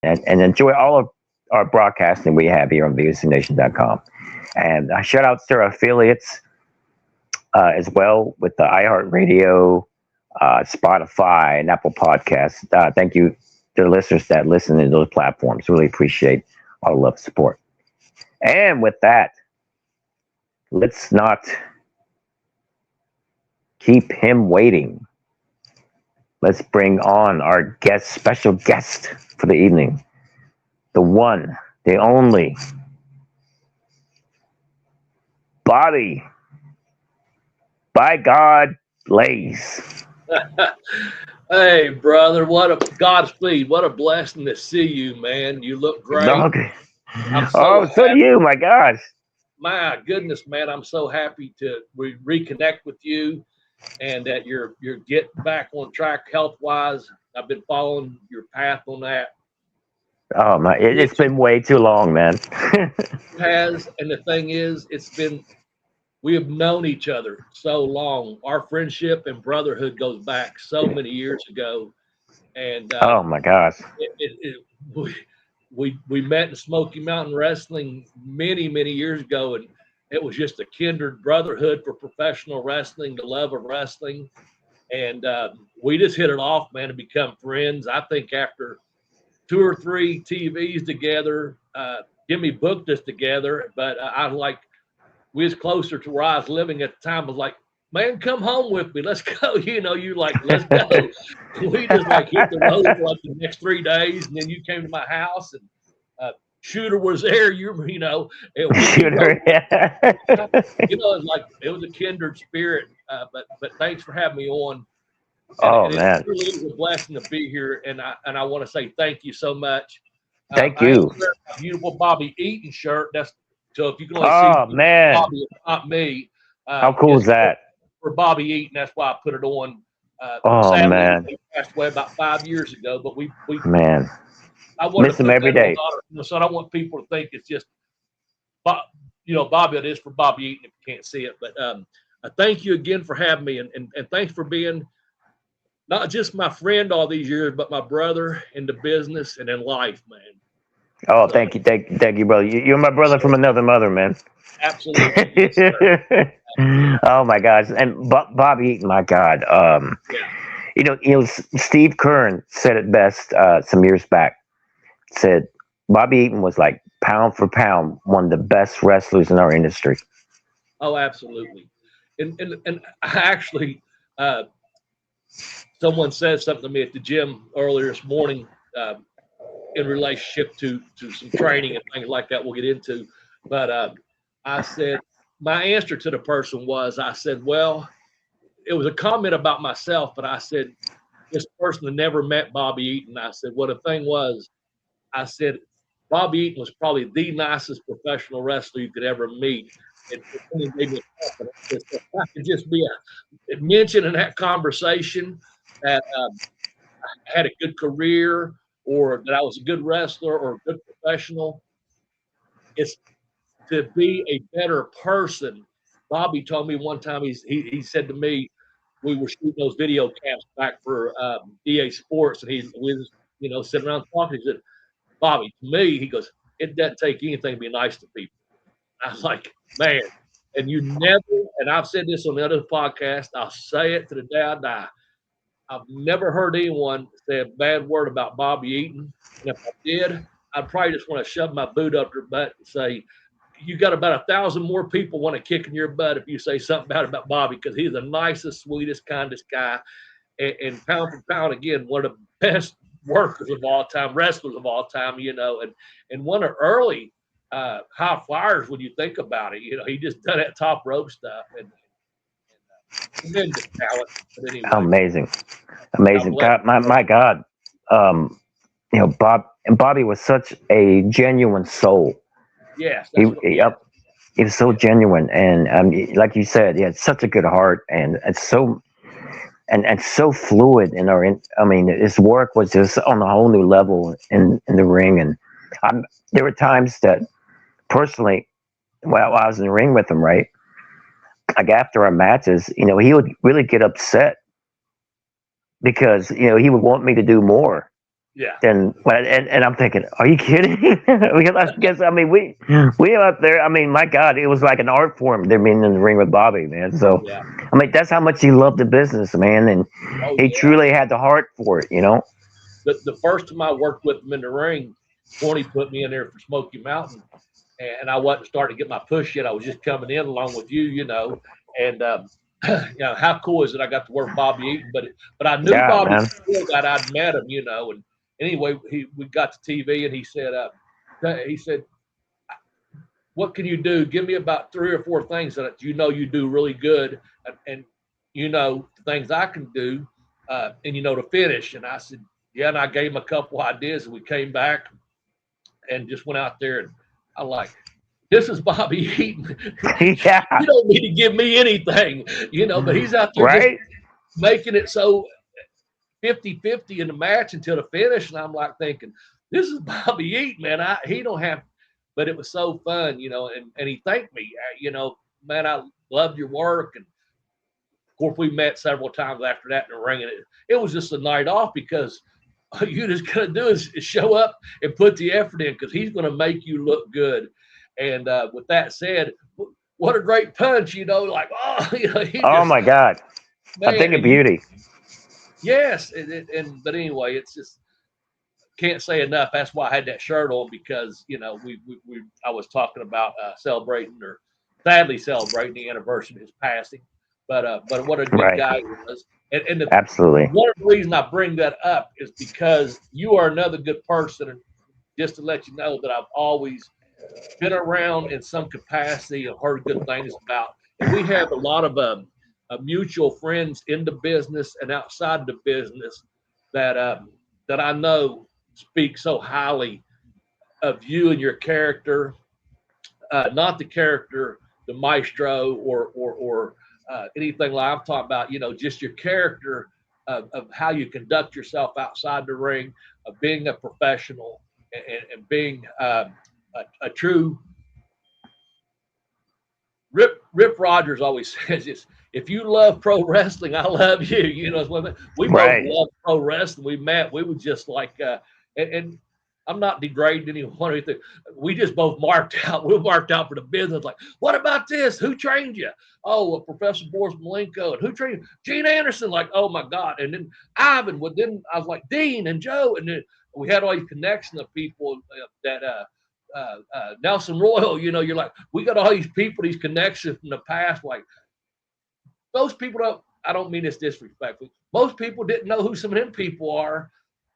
and enjoy all of our broadcasting we have here on VOCNation.com. And I shout out to our affiliates as well with the iHeartRadio, Spotify, and Apple Podcasts. Thank you to the listeners that listen to those platforms. Really appreciate all the love and support. And with that, let's not keep him waiting. Let's bring on our special guest for the evening. The one, the only, Bobby, by God, Blaze. Hey, brother, what a Godspeed. What a blessing to see you, man. You look great. Okay. I'm so do you, my gosh. My goodness, man, I'm so happy to reconnect with you and that you're getting back on track health-wise. I've been following your path on that. Oh, my, it's been way too long, man. It has, and the thing is, we have known each other so long. Our friendship and brotherhood goes back so many years ago. And oh my gosh, we met in Smoky Mountain Wrestling many years ago, and it was just a kindred brotherhood for professional wrestling, the love of wrestling, and we just hit it off, man, and become friends. I think after 2 or 3 TVs together, Jimmy booked us together, but we was closer to where I was living at the time. I was like, man, come home with me. Let's go. You like, let's go. We just hit the road for the next 3 days. And then you came to my house and Shooter was there. Shooter. It was a kindred spirit. But thanks for having me on. Man. It really is a blessing to be here. And I want to say thank you so much. Thank you. I wear a beautiful Bobby Eaton shirt. So if you can only see man. Bobby, it's not me. How cool is that? For Bobby Eaton, that's why I put it on. Sadly, man, he passed away about 5 years ago. But we man, I want miss him every day. So I don't want people to think it's just, Bobby. It is for Bobby Eaton if you can't see it. But thank you again for having me, and thanks for being not just my friend all these years, but my brother in the business and in life, man. Oh, thank you, brother. You're my brother from another mother, man. Absolutely. Yes, oh my gosh, and Bobby Eaton, my God. Steve Kern said it best some years back. Said Bobby Eaton was like pound for pound one of the best wrestlers in our industry. Oh, absolutely. And I actually, someone said something to me at the gym earlier this morning. In relationship to some training and things like that we'll get into. But I said, my answer to the person was, I said, well, it was a comment about myself, but I said, this person had never met Bobby Eaton. I said, well, the thing was, I said, Bobby Eaton was probably the nicest professional wrestler you could ever meet. And he made me confident. If I could just be a mention in that conversation that I had a good career, or that I was a good wrestler or a good professional. It's to be a better person. Bobby told me one time, he said to me, we were shooting those video camps back for EA Sports, and we was sitting around talking. He said, Bobby, to me, he goes, it doesn't take anything to be nice to people. I was like, man, and you never, and I've said this on the other podcast, I'll say it to the day I die. I've never heard anyone say a bad word about Bobby Eaton. And if I did, I'd probably just want to shove my boot up their butt and say, you got about 1,000 more people want to kick in your butt if you say something bad about Bobby, because he's the nicest, sweetest, kindest guy. And pound for pound, again, one of the best workers of all time, wrestlers of all time, and one of the early high flyers when you think about it. He just done that top rope stuff. And tremendous talent. But anyway, amazing. God, my God, Bobby was such a genuine soul. Yes, he was so genuine, and like you said, he had such a good heart, and so fluid in his work was just on a whole new level in the ring, and there were times that personally, while I was in the ring with him, right. Like after our matches, he would really get upset because, he would want me to do more. Yeah. And I'm thinking, are you kidding? Because I guess I mean we out there. I mean, my God, it was like an art form. They're being in the ring with Bobby, man. So Yeah. I mean, that's how much he loved the business, man, and Oh he yeah. truly had the heart for it. You know? The first time I worked with him in the ring, 20 put me in there for Smoky Mountain, and I wasn't starting to get my push yet. I was just coming in along with you, and how cool is it? I got to work Bobby Eaton, but I knew Yeah, Bobby man. before that. I'd met him, and anyway, we got to TV, and he said, what can you do? Give me about 3 or 4 things that you do really good, and things I can do, and to finish. And I said, yeah, and I gave him a couple ideas, and we came back and just went out there, and I like, this is Bobby Eaton. Yeah. You don't need to give me anything, but he's out there just Right. making it so 50-50 in the match until the finish. And I'm like thinking, this is Bobby Eaton, man. He don't have, but it was so fun, and he thanked me, man, I loved your work. And of course, we met several times after that in the ring, and it was just a night off because all you just got to do is show up and put the effort in because he's going to make you look good. And with that said, what a great punch, like, oh, he Oh just, my God. A man, thing of beauty. yes. But anyway, it's just, can't say enough. That's why I had that shirt on because, I was talking about celebrating or sadly celebrating the anniversary of his passing. But what a good Right. guy he was. And Absolutely. one of the reasons I bring that up is because you are another good person. And just to let you know that I've always been around in some capacity and heard good things about. And we have a lot of mutual friends in the business and outside the business that I know speak so highly of you and your character, not the character, the maestro, or anything like I'm talking about. Just your character of how you conduct yourself outside the ring, of being a professional and being a true. Rip Rogers always says this. If you love pro wrestling, I love you. We both Right. love pro wrestling. We met. We were just like, and I'm not degrading anyone or anything. We just both marked out. We marked out for the business. Like, what about this? Who trained you? Oh, Professor Boris Malenko. And who trained you? Gene Anderson. Like, oh my God. And then Ivan. Well, then I was like Dean and Joe. And then we had all these connections of people that Nelson Royal, you're like, we got all these people, these connections from the past. Like, most people don't, I don't mean this disrespectfully. Most people didn't know who some of them people are,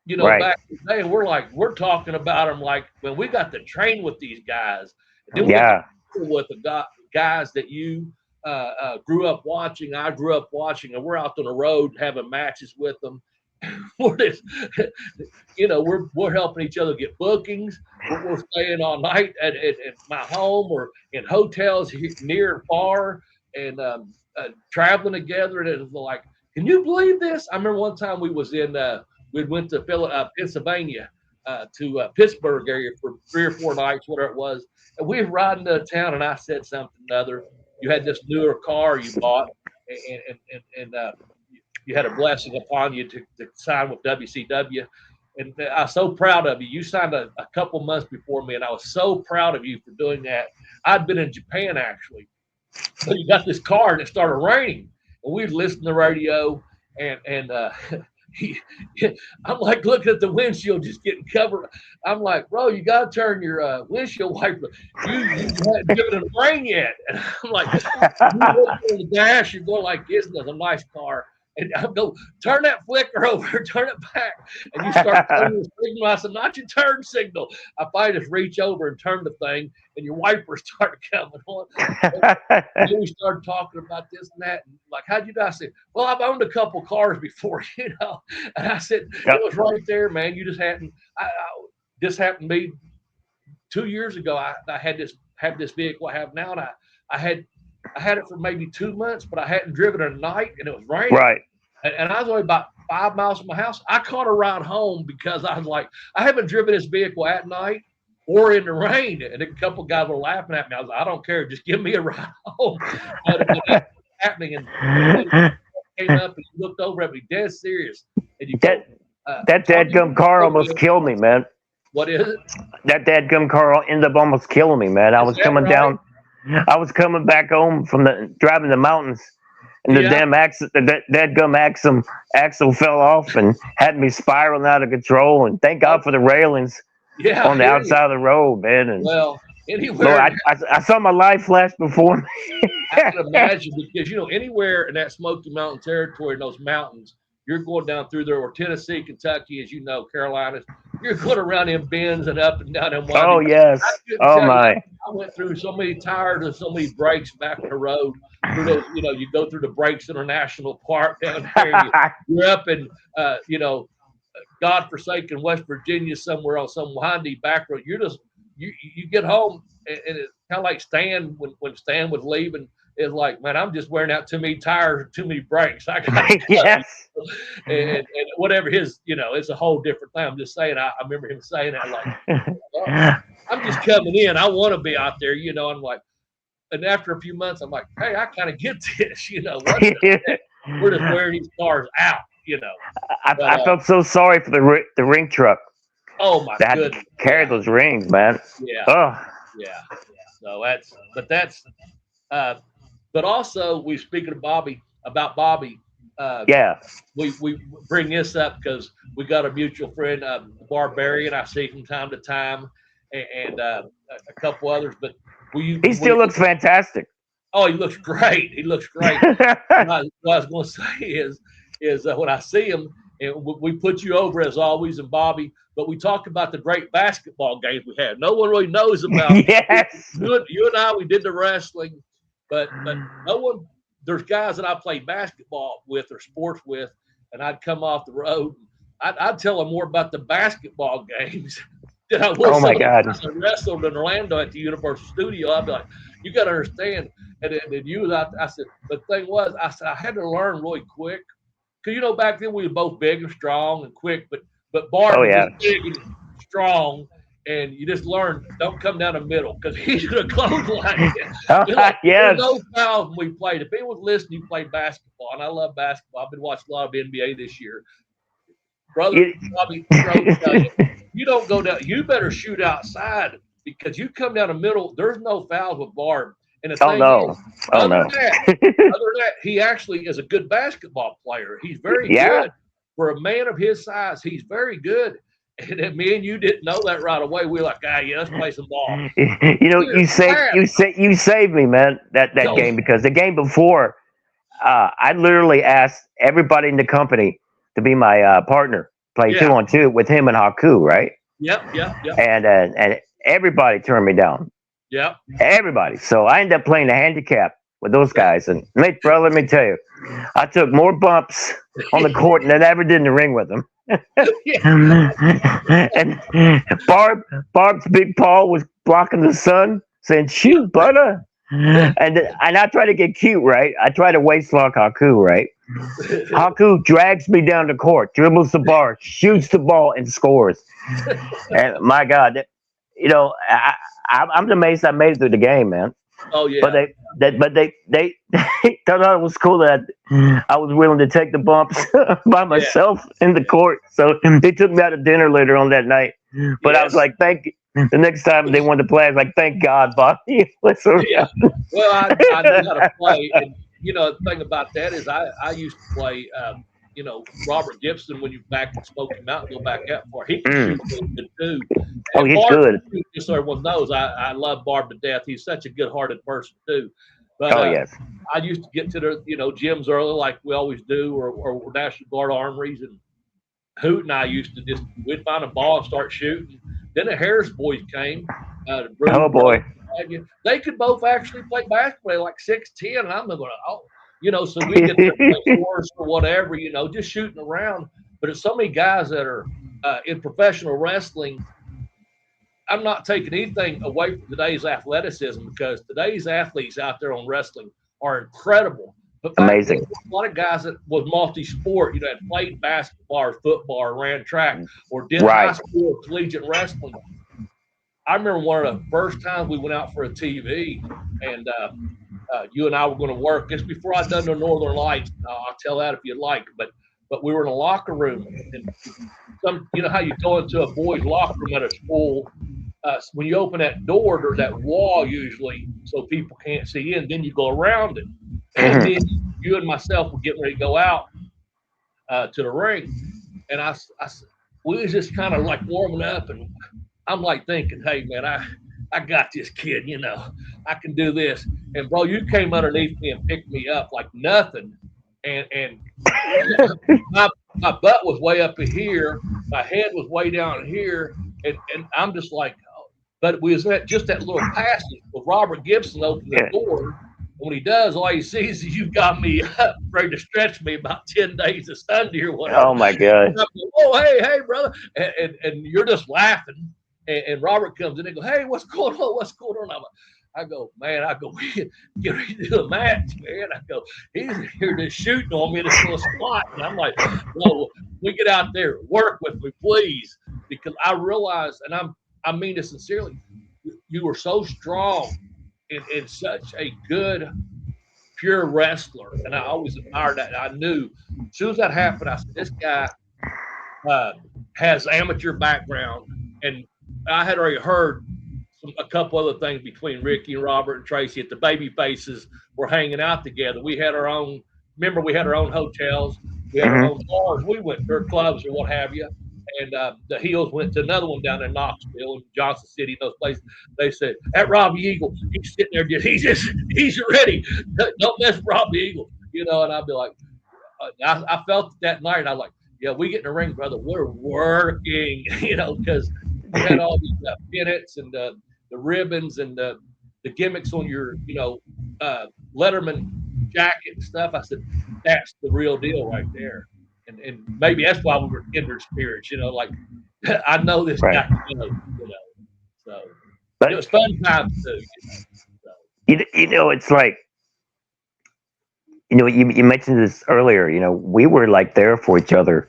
Right. back in the day. We're talking about them like when we got to train with these guys. And then we got to Yeah. with the guys that you grew up watching, I grew up watching, and we're out on the road having matches with them. we're just, we're helping each other get bookings. We're staying all night at my home or in hotels near and far, and traveling together. And it was like, can you believe this? I remember one time we went to Pennsylvania to Pittsburgh area for 3 or 4 nights, whatever it was, and we were riding to town, and I said something other. You had this newer car you bought, and you had a blessing upon you to sign with WCW. And I was so proud of you. You signed a couple months before me, and I was so proud of you for doing that. I'd been in Japan actually, but you got this car and it started raining, and we'd listen to the radio, and he, I'm like looking at the windshield just getting covered. I'm like, bro, you got to turn your windshield wiper. You hadn't given it a rain yet, and I'm like, you look on the dash, you're going like this, and there's a nice car. And I go, turn that flicker over, turn it back. And you start turning the signal. I said, not your turn signal. I finally just reach over and turn the thing, and your wipers start coming on. And then we started talking about this and that. And like, how'd you do? I said, well, I've owned a couple cars before, And I said, Yep. it was right there, man. You just hadn't. This happened to me 2 years ago. I had this vehicle I have now, and I had it for maybe 2 months, but I hadn't driven it at night, and it was raining. Right. And I was only about 5 miles from my house. I caught a ride home because I was like, I haven't driven this vehicle at night or in the rain. And a couple of guys were laughing at me. I was like, I don't care. Just give me a ride home. But that's happening. And came up and looked over at me, dead serious. And you go, That Tell me dadgum car almost killed me, man. what is it? That dadgum car ended up almost killing me, man. I Is was that coming right? down. I was coming back home from the driving the mountains, and the Yeah, damn axle, the dadgum axle fell off and had me spiraling out of control. And thank oh, God for the railings yeah, I on the hear you. outside of the road, man. And Well, Lord, anywhere I saw my life flash before me. I can imagine because anywhere in that Smoky Mountain territory in those mountains, you're going down through there, or Tennessee, Kentucky, as you know, Carolinas, you're going around them bends and up and down them Oh winding. I yes. couldn't Oh tell you. my. I went through so many tires and so many breaks back in the road through those. You go through the Breaks International Park down there, and you're up in, godforsaken West Virginia somewhere on some windy back road. You're just you get home and it's kind of like Stan when Stan was leaving. It's like, man, I'm just wearing out too many tires, too many brakes. I got to go. Yes. And whatever it's a whole different thing. I'm just saying. I remember him saying that, like, oh, I'm just coming in. I want to be out there. I'm like, and after a few months, I'm like, hey, I kind of get this. We're just wearing these cars out. But I felt so sorry for the ring truck oh my that had to goodness, carry yeah, those rings, man. yeah, Oh yeah. So that's uh, but also we speaking of Bobby. Uh, yeah. we bring this up because we got a mutual friend, Barbarian. I see from time to time, and a couple others. But He still looks fantastic. oh, he looks great. He looks great. What I was going to say is when I see him, and we put you over as always, and Bobby. But we talked about the great basketball games we had. No one really knows about. Yes. You and I, we did the wrestling, but no one. There's guys that I played basketball with or sports with, and I'd come off the road. I'd tell them more about the basketball games than I would Oh some my of the God. times I wrestled in Orlando at the Universal Studio. I'd be like, you got to understand. And you, I said, but the thing was, I said I had to learn really quick because back then we were both big and strong and quick, but Oh Barb was yeah. just big and strong, and you just learn don't come down the middle because he's gonna clothesline you. There's Yes. no fouls when we played. If anyone's listening, you played basketball, and I love basketball. I've been watching a lot of NBA this year. Brother You- Bobby Strode tell you, you don't go down. You better shoot outside because you come down the middle. There's no fouls with Barb. And the oh thing is, no. Oh other no. than that, he actually is a good basketball player. He's very Yeah. good for a man of his size. He's very good. And then me and you didn't know that right away. We were like, yeah, let's play some ball. You saved me, man. That So, game because the game before, I literally asked everybody in the company to be my partner, play yeah, 2-on-2 with him and Haku, right? yep, And everybody turned me down. yep. Everybody. So I ended up playing a handicap with those Yeah. guys. And mate, bro, let me tell you, I took more bumps on the court than I ever did in the ring with them. And Barb's big paw was blocking the sun, saying, "Shoot, butter." And I try to get cute, right? I try to waist lock Haku, right? Haku drags me down the court, dribbles the bar, shoots the ball, and scores. And my God, I'm amazed I made it through the game, man. Oh But yeah. they thought it was cool that I was willing to take the bumps by myself in the court. So they took me out to dinner later on that night. But I was Yes. like, the next time they wanted to play, I was like, thank God, Bobby. What's around? Yeah. Well, I knew how to play, and the thing about that is I used to play. Robert Gibson when you back in Smoky Mountain, go back that far. He can Mm. shoot really good too. Oh, And he's Barb, good. just so everyone knows, I love Barb to death. He's such a good-hearted person too. But Oh, yes. I used to get to the gyms early like we always do, or National Guard armories, and Hoot and I used to just we'd find a ball and start shooting. Then the Harris boys came, the Oh, Bruce brothers, boy. they could both actually play basketball like 6'10", and I'm going, so we get there play sports or whatever, just shooting around. But it's so many guys that are in professional wrestling. I'm not taking anything away from today's athleticism because today's athletes out there on wrestling are incredible. But back then, Amazing. a lot of guys that was multi-sport, had played basketball or football or ran track or did high Right. school or collegiate wrestling. I remember one of the first times we went out for a TV, and you and I were going to work. This before I'd done the Northern Lights. I'll tell that if you'd like. But but we were in a locker room, and you know how you go into a boys' locker room at a school. When you open that door, there's that wall usually, so people can't see in. Then you go around it, and Mhm. then you and myself were getting ready to go out to the ring, and we was just kind of like warming up, and I'm like thinking, hey man, I got this kid, you know, I can do this. And bro, you came underneath me and picked me up like nothing, and my my butt was way up in here, my head was way down here, and I'm just like, oh. But we was at just that little passage. Well, Robert Gibson opened the Yeah. door. When he does, all he sees is you got me up, ready to stretch me about 10 days of Sunday or whatever. Oh my God. And I go, oh, hey, brother. And you're just laughing. And Robert comes in and goes, hey, what's going on? What's going on? I go, man, we get ready to do a match, man. I go, he's here just shooting on me in this little spot. And I'm like, no, we get out there, work with me, please. Because I realize, and I mean this sincerely, you were so strong and such a good, pure wrestler. And I always admired that. And I knew as soon as that happened, I said, this guy has amateur background. And I had already heard a couple other things between Ricky and Robert and Tracy at the baby faces were hanging out together. We had our own, remember, we had our own hotels, we had our Mhm. own bars, we went to clubs or what have you. And the Heels went to another one down in Knoxville and Johnson City, those places. They said, at Robbie Eagle, he's sitting there, he's ready. Don't mess with Robbie Eagle. You know, and I'd be like, I felt that night. And I was like, yeah, we get in the ring, brother. We're working, you know, because you had all these pennants and the ribbons and the gimmicks on your, you know, Letterman jacket and stuff. I said, that's the real deal right there. And maybe that's why we were kindred spirits, you know, like I know this Right. guy can go, you know. So it But was fun times too, you know. So, you know, it's like, you know, you mentioned this earlier. You know, we were like there for each other.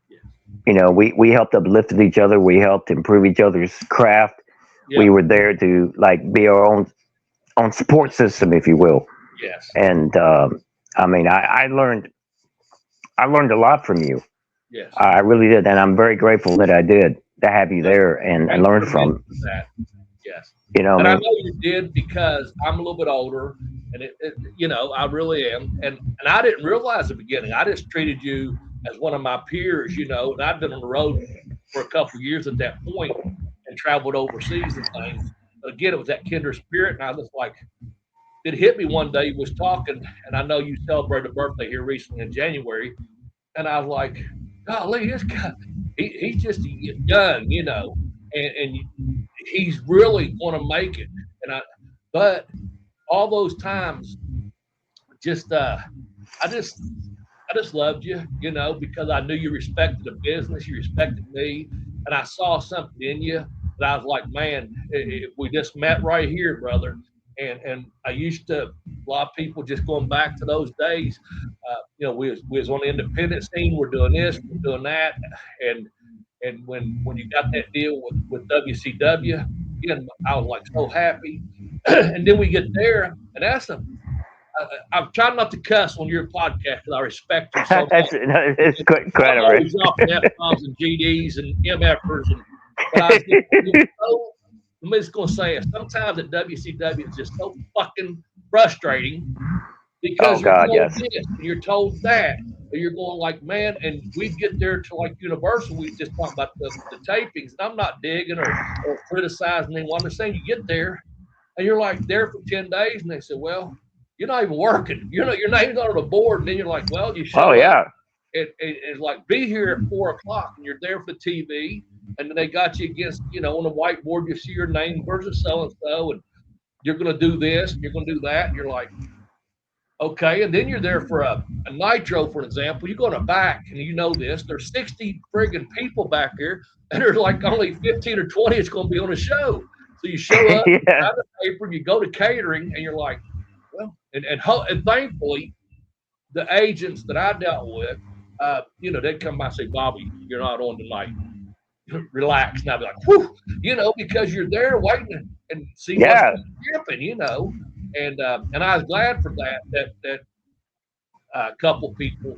yeah. You know, we helped uplift each other. We helped improve each other's craft. We Yeah. were there to like be our own support system, if you will. Yes. And I mean, I learned a lot from you. Yes. I really did, and I'm very grateful that I did to have you Well, there and thanks learn for from. mentioning that. Yes. You know, I And I mean, know you did because I'm a little bit older, and you know, I really am. And I didn't realize at the beginning. I just treated you as one of my peers, you know. And I've been on the road for a couple of years at that point and traveled overseas and things. But again, it was that kindred spirit, and I was like, it hit me one day. Was talking, and I know you celebrated a birthday here recently in January, and I was like, golly, this guy, he's just young, you know, and he's really going to make it. And but all those times, just, I just, I just loved you, you know, because I knew you respected the business, you respected me, and I saw something in you that I was like, man, if we just met right here, brother. And I used to, a lot of people just going back to those days, you know, we was on the independent scene, we're doing this, we're doing that, and when you got that deal with WCW, again, I was like so happy. And then we get there, and that's a I'm trying not to cuss on your podcast because I respect you so much. it's quite I'm all right. always dropping F bombs and GDs and MFers, but I was so, I'm just going to say it. Sometimes at WCW, it's just so fucking frustrating Oh because you're God, told yes. this and you're told that. And you're going like, man, and we get there to like Universal. We just talk about the tapings, and I'm not digging or criticizing anyone. I'm just saying you get there and you're like there for 10 days, and they said, well, you're not even working. Your name's not on the board, and then you're like, well, you Oh show up yeah. and like be here at 4 o'clock, and you're there for TV, and then they got you against, you know, on the whiteboard, you see your name versus so and so, and you're going to do this, and you're going to do that, and you're like, okay, and then you're there for a nitro, for example. You go in the back, and you know this. There's 60 friggin' people back here, and there's like only 15 or 20 that's going to be on the show. So you show up, you Yeah. grab the paper, you go to catering, and you're like, well, and thankfully, the agents that I dealt with, you know, they'd come by and say, Bobby, you're not on tonight. Relax. And I'd be like, whew, you know, because you're there waiting and see what's Yeah. going to happen, you know. And I was glad for that a couple people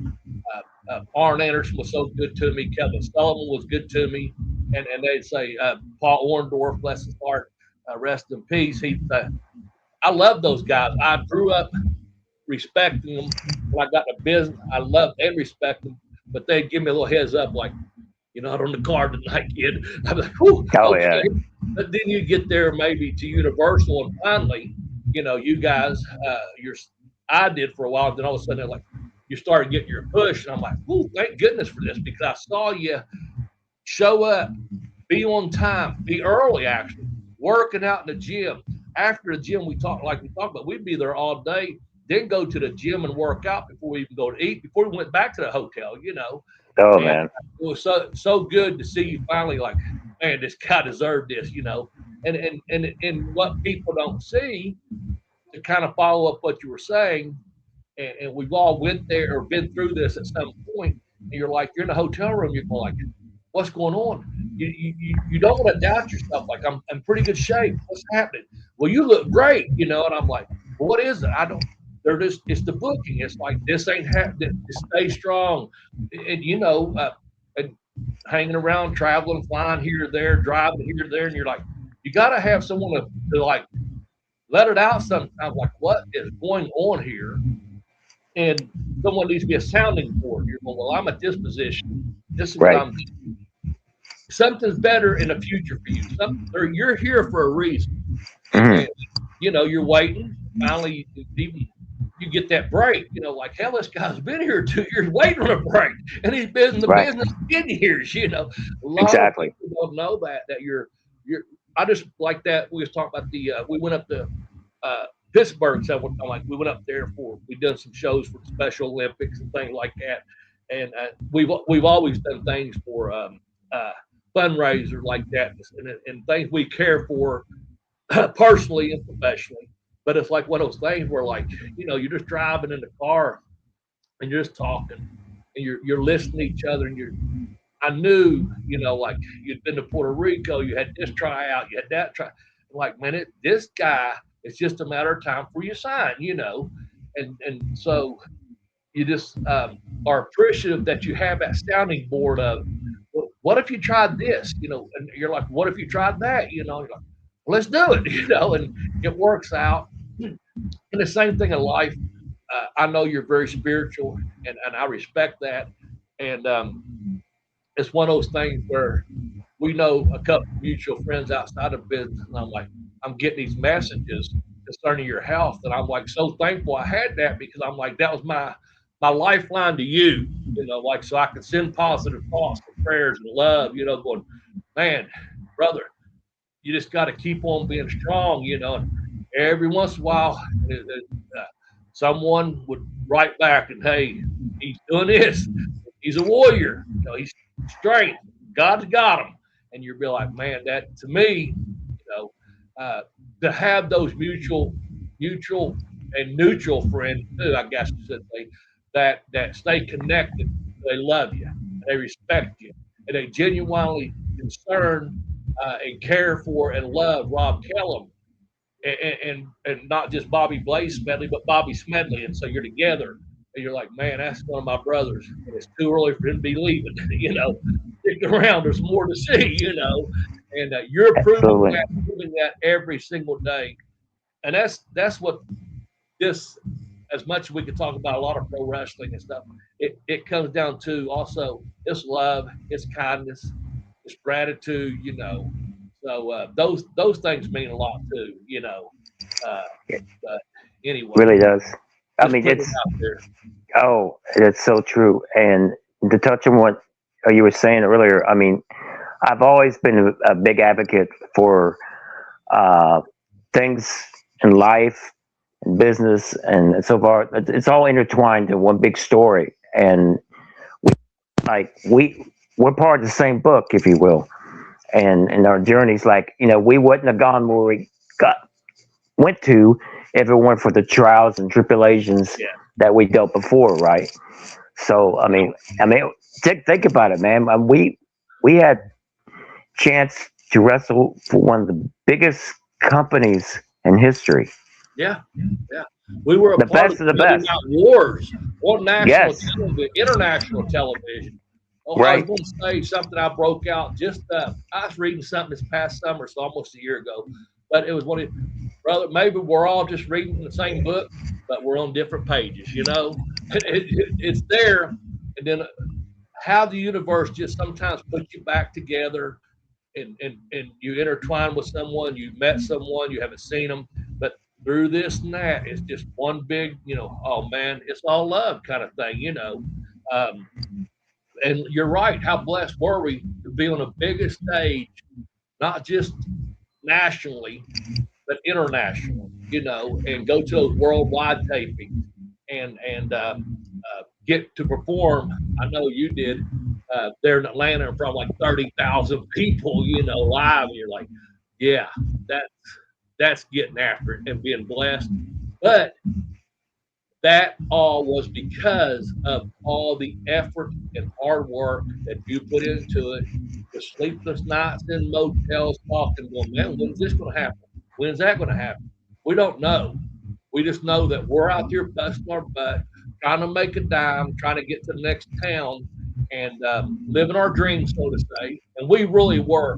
Arn Anderson was so good to me. Kevin Sullivan was good to me, and they'd say Paul Orndorff, bless his heart, rest in peace. I love those guys. I grew up respecting them. When I got in the business, I loved and respect them, but they'd give me a little heads up, like, you're not on the card tonight, kid. I'm like, whew, Oh okay. yeah. But then you get there maybe to Universal, and finally, you guys, I did for a while. Then all of a sudden, like, you started getting your push, and I'm like, "Ooh, thank goodness for this," because I saw you show up, be on time, be early, actually, working out in the gym. After the gym, we talked about. We'd be there all day, then go to the gym and work out before we even go to eat. Before we went back to the hotel, Oh and man. it was so good to see you finally, like, man, this guy deserved this. And what people don't see, to kind of follow up what you were saying, and we've all went there or been through this at some point, and you're in a hotel room, you're going like, what's going on? You don't want to doubt yourself, like, I'm in pretty good shape. What's happening? Well, you look great, and I'm like, well, what is it? I don't. They're just, it's the booking. It's like, this ain't happening. Stay strong, and hanging around, traveling, flying here or there, driving here or there, and you're like, you got to have someone to like let it out sometimes. Like, what is going on here? And someone needs to be a sounding board. You're going, well, I'm at this position. This is what Right. I'm doing. Something's better in the future for you. You're here for a reason. Mhm. And you're waiting. Finally, you get that break. Like, hell, this guy's been here 2 years waiting on a break, and he's been in the Right. business 10 years. A lot of Exactly. people don't know that you're. I just like that. We was talking about we went up to Pittsburgh several times. Like, we went up there we done some shows for the Special Olympics and things like that, and we've always done things for uh, fundraisers like that, and things we care for personally and professionally. But it's like one of those things where, like, you're just driving in the car and you're just talking and you're listening to each other, and I knew, like, you'd been to Puerto Rico, you had this tryout, you had that try. Like, man, this guy, it's just a matter of time before you sign. And so you just are appreciative that you have that sounding board of, well, what if you tried this, and you're like, what if you tried that, you're like, let's do it, and it works out. And the same thing in life. I know you're very spiritual, and I respect that. And it's one of those things where we know a couple of mutual friends outside of business, and I'm like, I'm getting these messages concerning your health, and I'm like, so thankful I had that, because I'm like, that was my lifeline to you, like, so I could send positive thoughts and prayers and love, going, man, brother, you just got to keep on being strong, and every once in a while, someone would write back and, hey, he's doing this, he's a warrior, he's strength, God's got him, and you'd be like, man, that to me, you know, to have those mutual and neutral friends too, I guess you should say, that stay connected, they love you, they respect you, and they genuinely concern and care for and love Rob Kellum, and not just Bobby Blaze Smedley, but Bobby Smedley. And so you're together, and you're like, man, that's one of my brothers, and it's too early for him to be leaving. Stick around. There's more to see. And you're Absolutely. proving that every single day. And that's what this. As much as we could talk about a lot of pro wrestling and stuff, it comes down to also it's love, it's kindness, it's gratitude. So those things mean a lot too. Uh, It but anyway, really does. I just mean, putting it out there. it's so true. And to touch on what you were saying earlier, I mean, I've always been a big advocate for uh, things in life and business and so far. It's all intertwined in one big story, and like we're part of the same book, if you will. And our journeys, like, we wouldn't have gone where we got went to if it weren't for the trials and tribulations Yeah, that we dealt before, right? So I mean, think about it, man. We had chance to wrestle for one of the biggest companies in history. yeah, yeah. We were a The part of best of the Monday best. Night Wars on national Yes. television, international television. Oh, I was Right. going to say something I broke out. I was reading something this past summer, so almost a year ago, but it was one of, brother, maybe we're all just reading the same book, but we're on different pages, you know? It's there. And then how the universe just sometimes puts you back together and you intertwine with someone, you met someone, you haven't seen them, but through this and that, it's just one big, oh man, it's all love kind of thing, Um, and you're right. How blessed were we to be on the biggest stage, not just nationally, but international, and go to those worldwide tapings and get to perform. I know you did there in Atlanta in front of like 30,000 people, live. And you're like, yeah, that's that's getting after it and being blessed. But that all was because of all the effort and hard work that you put into it, the sleepless nights in motels talking, going, man, when's this going to happen? When's that going to happen? We don't know. We just know that we're out here busting our butt, trying to make a dime, trying to get to the next town, and living our dreams, so to say. And we really were,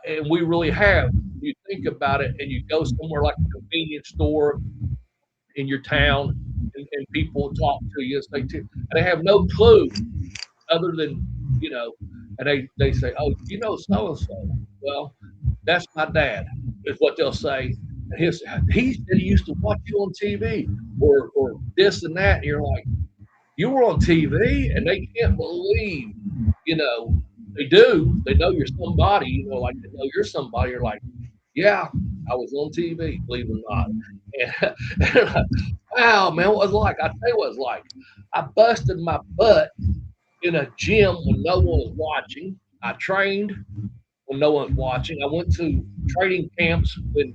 and we really have. You think about it, and you go somewhere like a convenience store in your town, and people talk to you, and they have no clue other than, you know, and they say, oh, so and so. Well, that's my dad, is what they'll say. And he said he used to watch you on TV or this and that. And you're like, you were on TV, and they can't believe, you know, they do. They know you're somebody, like they know you're somebody. You're like, yeah, I was on TV, believe it or not. And wow, man, what was it like? I tell you what it was like. I busted my butt in a gym when no one was watching. I trained when no one's watching. I went to training camps when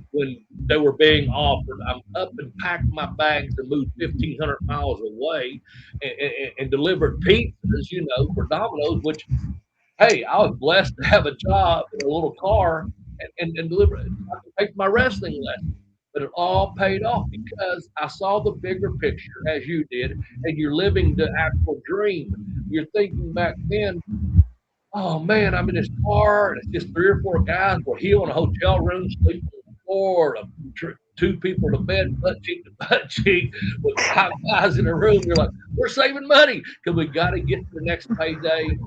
they were being offered. I'm up and packed my bags and moved 1,500 miles away and delivered pizzas, for Domino's, which, hey, I was blessed to have a job in a little car and deliver it. I could take my wrestling lesson. But it all paid off because I saw the bigger picture as you did, and you're living the actual dream. You're thinking back then, oh man, I'm in this car, and it's just three or four guys. We're here in a hotel room, sleeping on the floor, two people in a bed, butt cheek to butt cheek, with five guys in a room. You're like, we're saving money because we got to get to the next payday.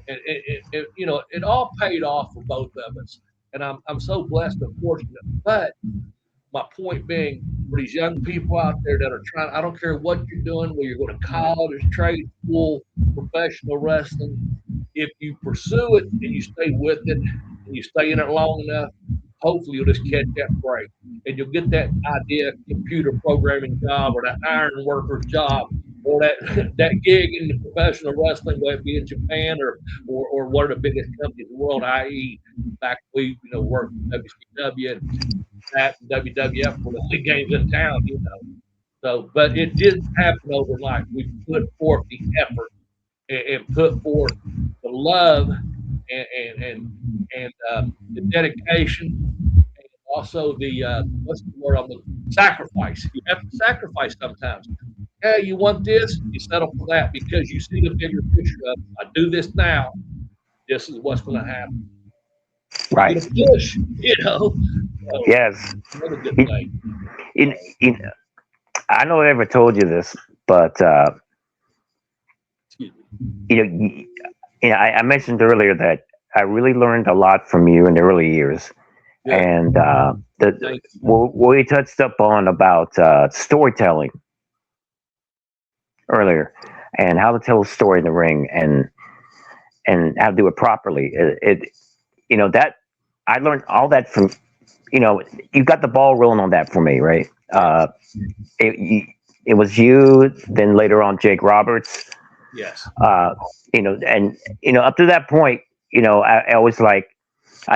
And it all paid off for both of us. And I'm so blessed and fortunate. But my point being, for these young people out there that are trying, I don't care what you're doing, whether you're going to college, trade school, professional wrestling, if you pursue it and you stay with it and you stay in it long enough, hopefully you'll just catch that break and you'll get that idea computer programming job or that iron worker's job or that that gig in professional wrestling, whether it be in Japan or one of the biggest companies in the world, i.e., back we worked at WCW and that WWF were the only games in town. So, but it didn't happen overnight. We put forth the effort and put forth the love and the dedication, and also the what's the word on the sacrifice. You have to sacrifice sometimes. Hey, you want this? You settle for that because you see the bigger picture of, I do this now. This is what's going to happen. Right. You're going to push, So, Yes. another good In, thing. in, I know I never told you this, but Excuse me. I mentioned earlier that I really learned a lot from you in the early years, Good. and Thank you. we touched up on about storytelling earlier, and how to tell a story in the ring, and how to do it properly. That I learned all that from you got the ball rolling on that for me, right? It, it was you, then later on Jake Roberts. Yes. And up to that point, I always I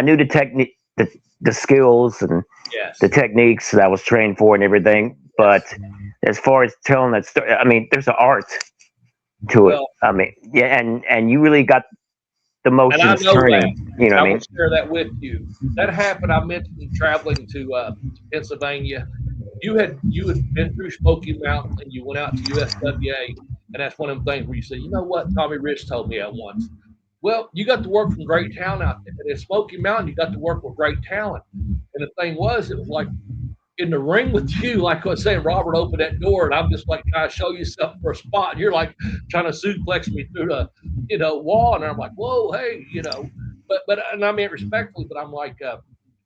knew the technique, the skills and Yes. the techniques that I was trained for and everything. But Yes. as far as telling that story, I mean, there's an art to it. Well, I mean, yeah, and you really got the and I motions know that. turning. You know I what I will mean? share that with you. That happened. I mentioned traveling to Pennsylvania you had been through Smoky Mountain and you went out to USWA, and that's one of them things where you say, you know what, Tommy Rich told me at once. Well, you got to work from great talent out there. And in Smoky Mountain, you got to work with great talent. And the thing was, it was like in the ring with you, like I was saying, Robert opened that door, and I'm just like trying to show you something for a spot, and you're like trying to suplex me through the, wall, and I'm like, whoa, hey, but and I mean it respectfully, but I'm like,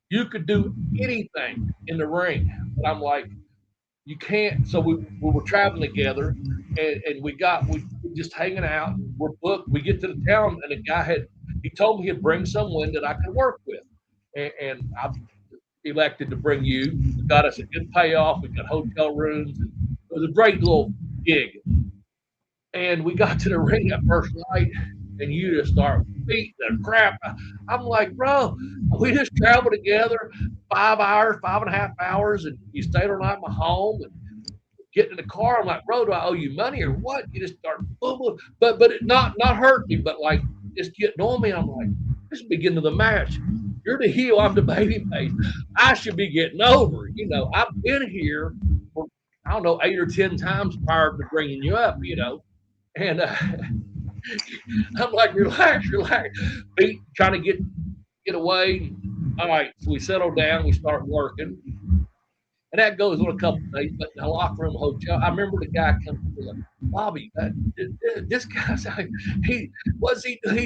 you could do anything in the ring, but I'm like, you can't. So we were traveling together, and we just hanging out. And we're booked. We get to the town, and the guy he told me he'd bring someone that I could work with, and I elected to bring you. We got us a good payoff. We got hotel rooms. And it was a great little gig. And we got to the ring that first night, and you just start beating the crap. I'm like, bro, we just traveled together 5 hours, 5.5 hours, and you stayed all night in my home and get in the car. I'm like, bro, do I owe you money or what? You just start boom, boom. But it not hurt me, but like just getting on me. I'm like, this is the beginning of the match. You're the heel, I'm the baby face. I should be getting over. I've been here for I don't know 8 or 10 times prior to bringing you up. And I'm like, relax, relax. Trying to get away. All right, so we settle down. We start working. And that goes on a couple of days, but in the locker room hotel, I remember the guy coming to me like, Bobby, this guy's he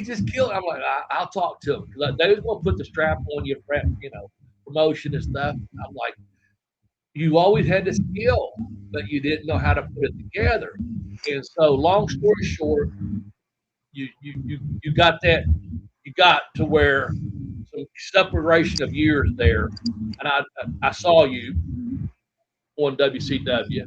just killed. I'm like, I'll talk to him. Like, they was gonna put the strap on you for promotion and stuff. I'm like, you always had the skill, but you didn't know how to put it together. And so, long story short, you got that. You got to where some separation of years there, and I saw you on WCW,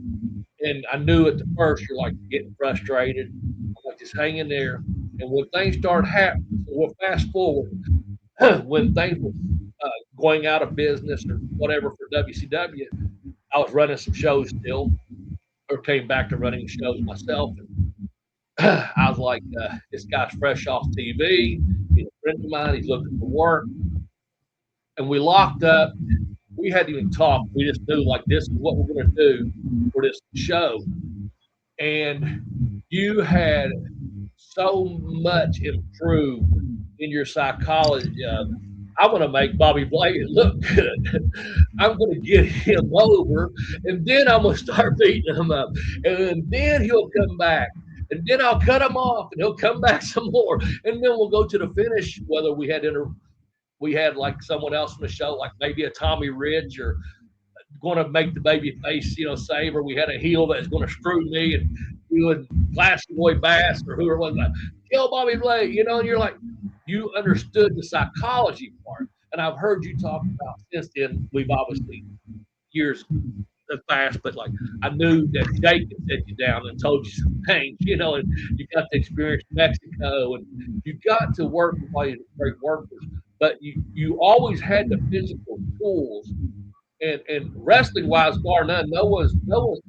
and I knew at the first you're like getting frustrated. I'm like, just hang in there. And when things start happening, so we'll fast forward when things were going out of business or whatever for WCW, I was running some shows still, or came back to running shows myself. And I was like, this guy's fresh off TV. He's a friend of mine. He's looking for work. And we locked up. We hadn't even talked. We just knew like this is what we're going to do for this show. And you had so much improved in your psychology of, I'm going to make Bobby Blade look good. I'm going to get him over, and then I'm going to start beating him up. And then he'll come back. And then I'll cut him off, and he'll come back some more. And then we'll go to the finish, whether we had like someone else on the show, like maybe a Tommy Rich or going to make the baby face, save, or we had a heel that's going to screw me and you and Classy Boy Bass or whoever was like, kill Bobby Blade, and you're like, you understood the psychology part. And I've heard you talk about since then, we've obviously years have passed, but like I knew that Jake had set you down and told you some things, and you got to experience Mexico and you got to work with all these great workers, but you always had the physical tools. And wrestling wise, bar none, no one's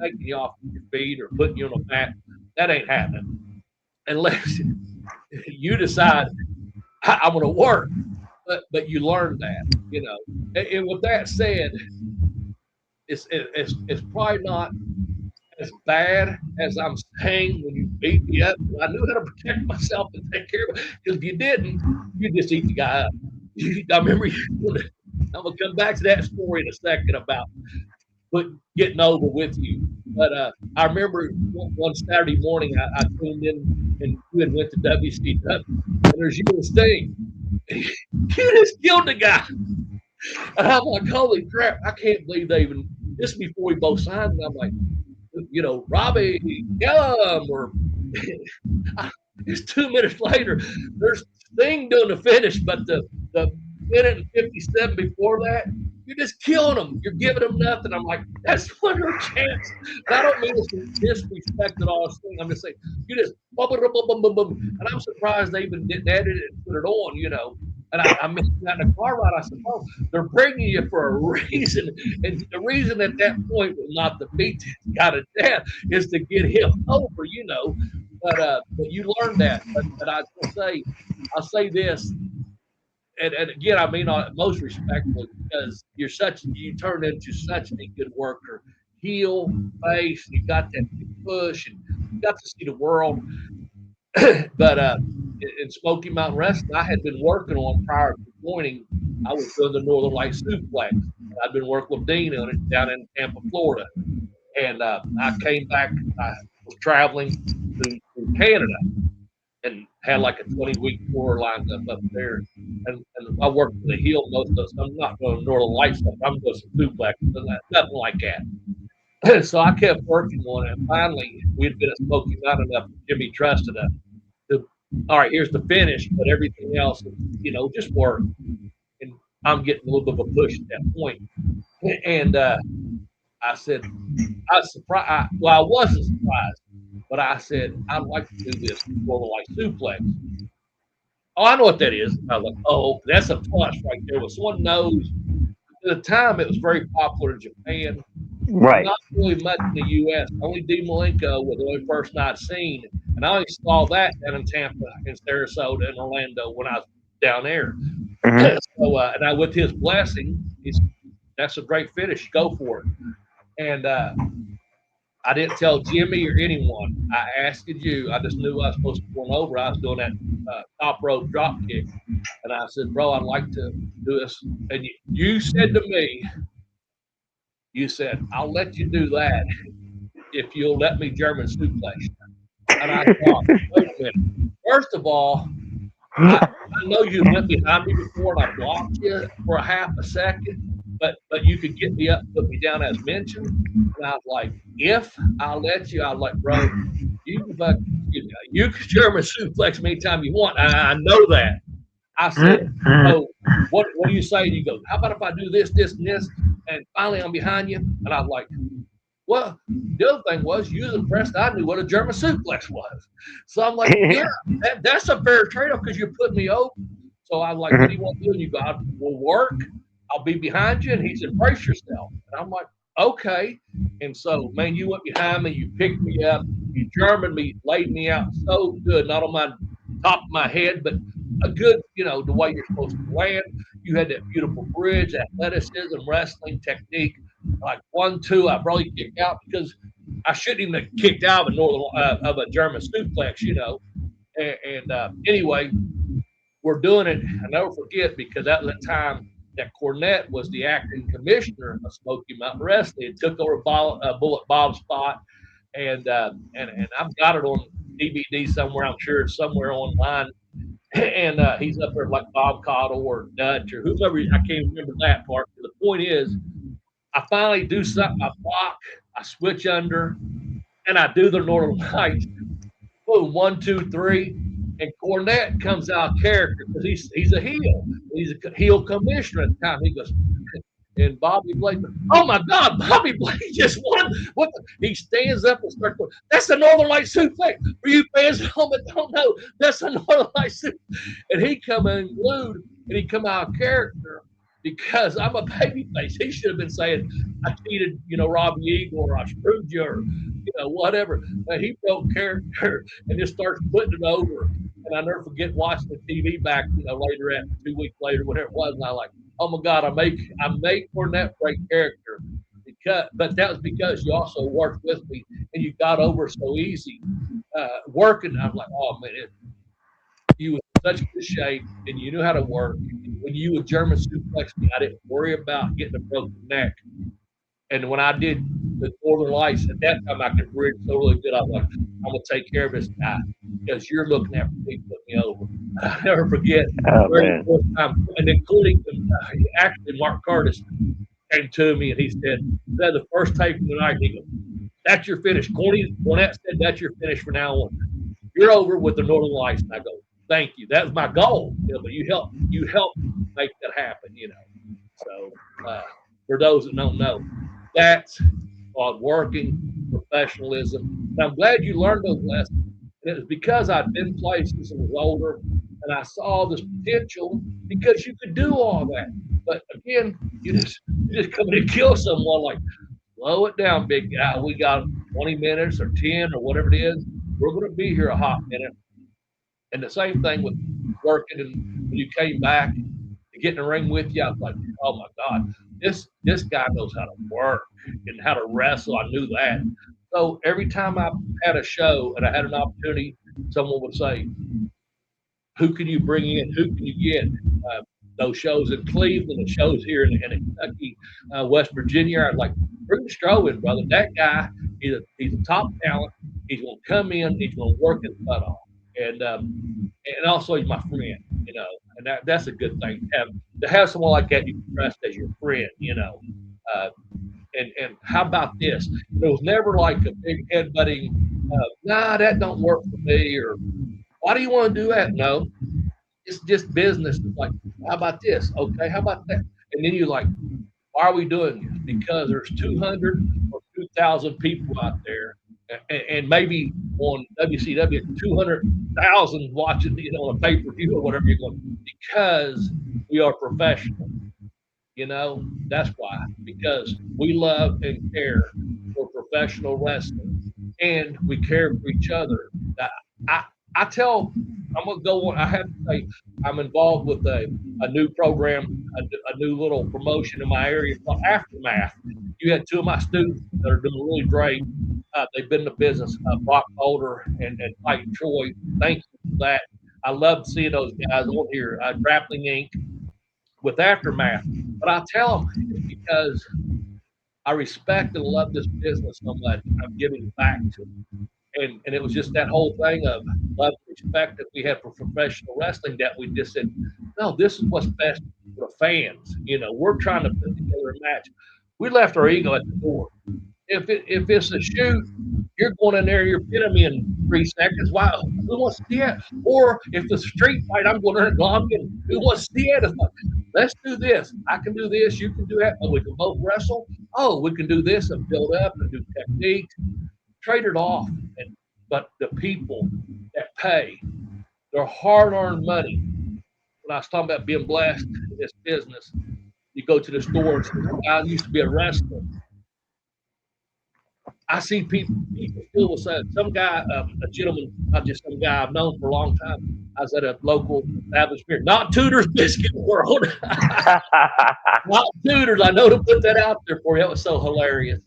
taking you off your feet or putting you on a mat. That ain't happening unless you decide I'm going to work. But you learn that, And with that said, it's probably not as bad as I'm saying when you beat me up. I knew how to protect myself and take care of it. Because if you didn't, you just eat the guy up. I remember I'm gonna come back to that story in a second about getting over with you. But I remember one Saturday morning I tuned in and you had went to WCW and there's you and Sting. You just killed the guy. And I'm like, holy crap, I can't believe they even this before we both signed. And I'm like, Robbie, kill him or it's 2 minutes later. There's Sting doing the finish, but the minute and 57 before that, you're just killing them. You're giving them nothing. I'm like, that's one of their chance. And I don't mean this disrespect at all. I'm just saying, you just boom, boom, boom, boom, boom, boom. And I'm surprised they even didn't edit it and put it on, And I mentioned that in the car ride. I said, oh, they're bringing you for a reason. And the reason at that point was not to beat this guy to death, is to get him over, But you learned that. But I'll say this, and again, I mean most respectfully, because you turned into such a good worker. heel, face, you got that big push, and you got to see the world. But in Smoky Mountain Wrestling, I had been working on prior to joining. I was doing the Northern Light Suplex. I'd been working with Dean on it down in Tampa, Florida. And I came back. I was traveling to Canada and had like a 20-week tour lined up there. And I worked for the heel most of the. I'm not doing Northern Light stuff. I'm doing some suplex, nothing like that. So I kept working on it. And finally, we'd been at Smoky Mountain enough. Jimmy trusted us to. All right, here's the finish, but everything else, just work. And I'm getting a little bit of a push at that point. And I said, I was surprised. Well, I wasn't surprised, but I said, I'd like to do this Northern Light Suplex. Oh, I know what that is. I was like, oh, that's a plus right there. When someone knows, at the time, it was very popular in Japan. Right. Not really much in the U.S. Only D. Malenko was the only person I'd seen. And I only saw that down in Tampa, in Sarasota, and Orlando when I was down there. Mm-hmm. So, and I, with his blessing, that's a great finish. Go for it. And I didn't tell Jimmy or anyone. I asked you. I just knew I was supposed to go over. I was doing that top rope drop kick. And I said, bro, I'd like to do this. And you said to me, you said, I'll let you do that if you'll let me German suplex you. And I thought, wait a minute. First of all, I know you went behind me before and I blocked you for a half a second, but you could get me up, put me down as mentioned. And I was like, if I'll let you, I was like, bro, you can German suplex me anytime you want. I know that. I said, so what do you say? And you go, how about if I do this, this, and this? And finally I'm behind you. And I was like, well, the other thing was you was impressed I knew what a German suplex was. So I'm like, yeah, that's a fair trade-off because you put me over. So I was like, what do you want to do? And you go, I will work. I'll be behind you. And he said, brace yourself. And I'm like, okay. And so, man, you went behind me. You picked me up. You Germaned me, laid me out so good, not on my top of my head, but a good, the way you're supposed to land. You had that beautiful bridge, athleticism, wrestling technique. Like 1-2, I probably kicked out because I shouldn't even have kicked out of a German suplex, And anyway, we're doing it. I never forget because at the time that Cornette was the acting commissioner of Smoky Mountain Wrestling. It took over Bullet Bob's spot, and I've got it on DVD somewhere. I'm sure it's somewhere online. And he's up there like Bob Cottle or Dutch or whoever. I can't remember that part. But the point is, I finally do something. I block. I switch under, and I do the Northern Lights. Boom, 1, 2, 3, and Cornette comes out of character because he's a heel. He's a heel commissioner at the time. He goes, and Bobby Blake, oh my God, Bobby Blake just won. He stands up and starts going, that's the Northern Light suplex. For you fans at home that don't know, that's the Northern Light suplex. And he come in glued and he come out of character because I'm a babyface. He should have been saying, I cheated, Robbie Eagle or I screwed you or, whatever. But he broke character and just starts putting it over. And I never forget watching the TV back, later at 2 weeks later, whatever it was. And I like, oh my God, I make Cornette break character. But that was because you also worked with me and you got over so easy working. I'm like, oh man, you were in such good shape and you knew how to work. When you would German suplex me, I didn't worry about getting a broken neck. And when I did the Northern Lights, at that time I could bridge so really good. I was like, I'm gonna take care of this guy because you're looking after me, put me over. I never forget the first time, and including actually Mark Curtis came to me and he said the first tape from the night. He goes, "That's your finish." Cornette said, "That's your finish for now on. You're over with the Northern Lights." And I go, "Thank you. That was my goal." But you helped make that happen. So for those that don't know, that's called working professionalism. And I'm glad you learned those lessons. And it was because I'd been places and was older and I saw this potential because you could do all that. But again, you just come in and kill someone like, slow it down, big guy. We got 20 minutes or 10 or whatever it is. We're going to be here a hot minute. And the same thing with working. And when you came back to get in the ring with you, I was like, oh my God, this guy knows how to work. and how to wrestle. I knew that. So every time I had a show and I had an opportunity, someone would say, "Who can you bring in? Who can you get?" Uh, those shows in Cleveland, the shows here in Kentucky, West Virginia. I was like, bring Stroh in, brother. That guy, he's a top talent. He's going to come in. He's going to work his butt off, and also he's my friend. And that's a good thing to have someone like that you can trust as your friend. Uh, and how about this? It was never like a big headbutting. Nah, that don't work for me. Or why do you want to do that? No, it's just business. It's like, how about this? Okay, how about that? And then you're like, why are we doing this? Because there's 200 or 2,000 people out there, and maybe on WCW 200,000 watching, on a pay per view or whatever you're going. Because we are professional. That's why. Because we love and care for professional wrestling, and we care for each other. I I tell, I'm gonna go on. I have to say, I'm involved with a new program, a new little promotion in my area called Aftermath. You had two of my students that are doing really great. They've been in the business, Brock Boulder and Mike Troy. Thank you for that. I love seeing those guys on here, Grappling Inc. with Aftermath. But I tell them it's because I respect and love this business so much. I'm giving back to it. And it was just that whole thing of love and respect that we have for professional wrestling that we just said, no, this is what's best for the fans. We're trying to put together a match. We left our ego at the door. If it's a shoot, you're going in there, you're pinning me in 3 seconds. Wow, who wants to see it? Or if it's a street fight, I'm going in and who wants to see it? It's like, let's do this. I can do this, you can do that, but we can both wrestle. Oh, we can do this and build up and do techniques, trade it off. But the people that pay their hard-earned money, when I was talking about being blessed in this business, you go to the stores. I used to be a wrestler. I see people still will say, some guy, a gentleman, not just some guy I've known for a long time. I was at a local establishment, not Tudor's Biscuit World, not Tudor's. I know to put that out there for you. That was so hilarious.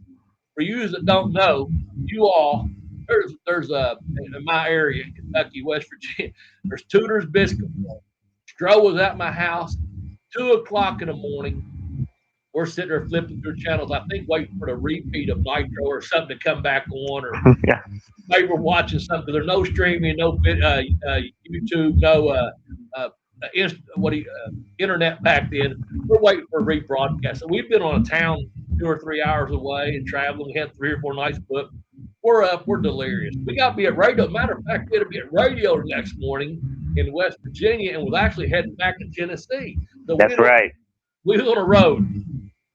For you that don't know, you all, there's in my area, in Kentucky, West Virginia, there's Tudor's Biscuit World. Stroh was at my house, 2:00 in the morning. We're sitting there flipping through channels, I think waiting for the repeat of Nitro or something to come back on, or Yeah. maybe we're watching something. There's no streaming, no YouTube, no internet back then. We're waiting for a rebroadcast. So we've been on a town 2 or 3 hours away and traveling. We had 3 or 4 nights booked. We're up. We're delirious. We got to be at radio. Matter of fact, we had to be at radio the next morning in West Virginia, and we're actually heading back to Tennessee. So That's right. we was on the road.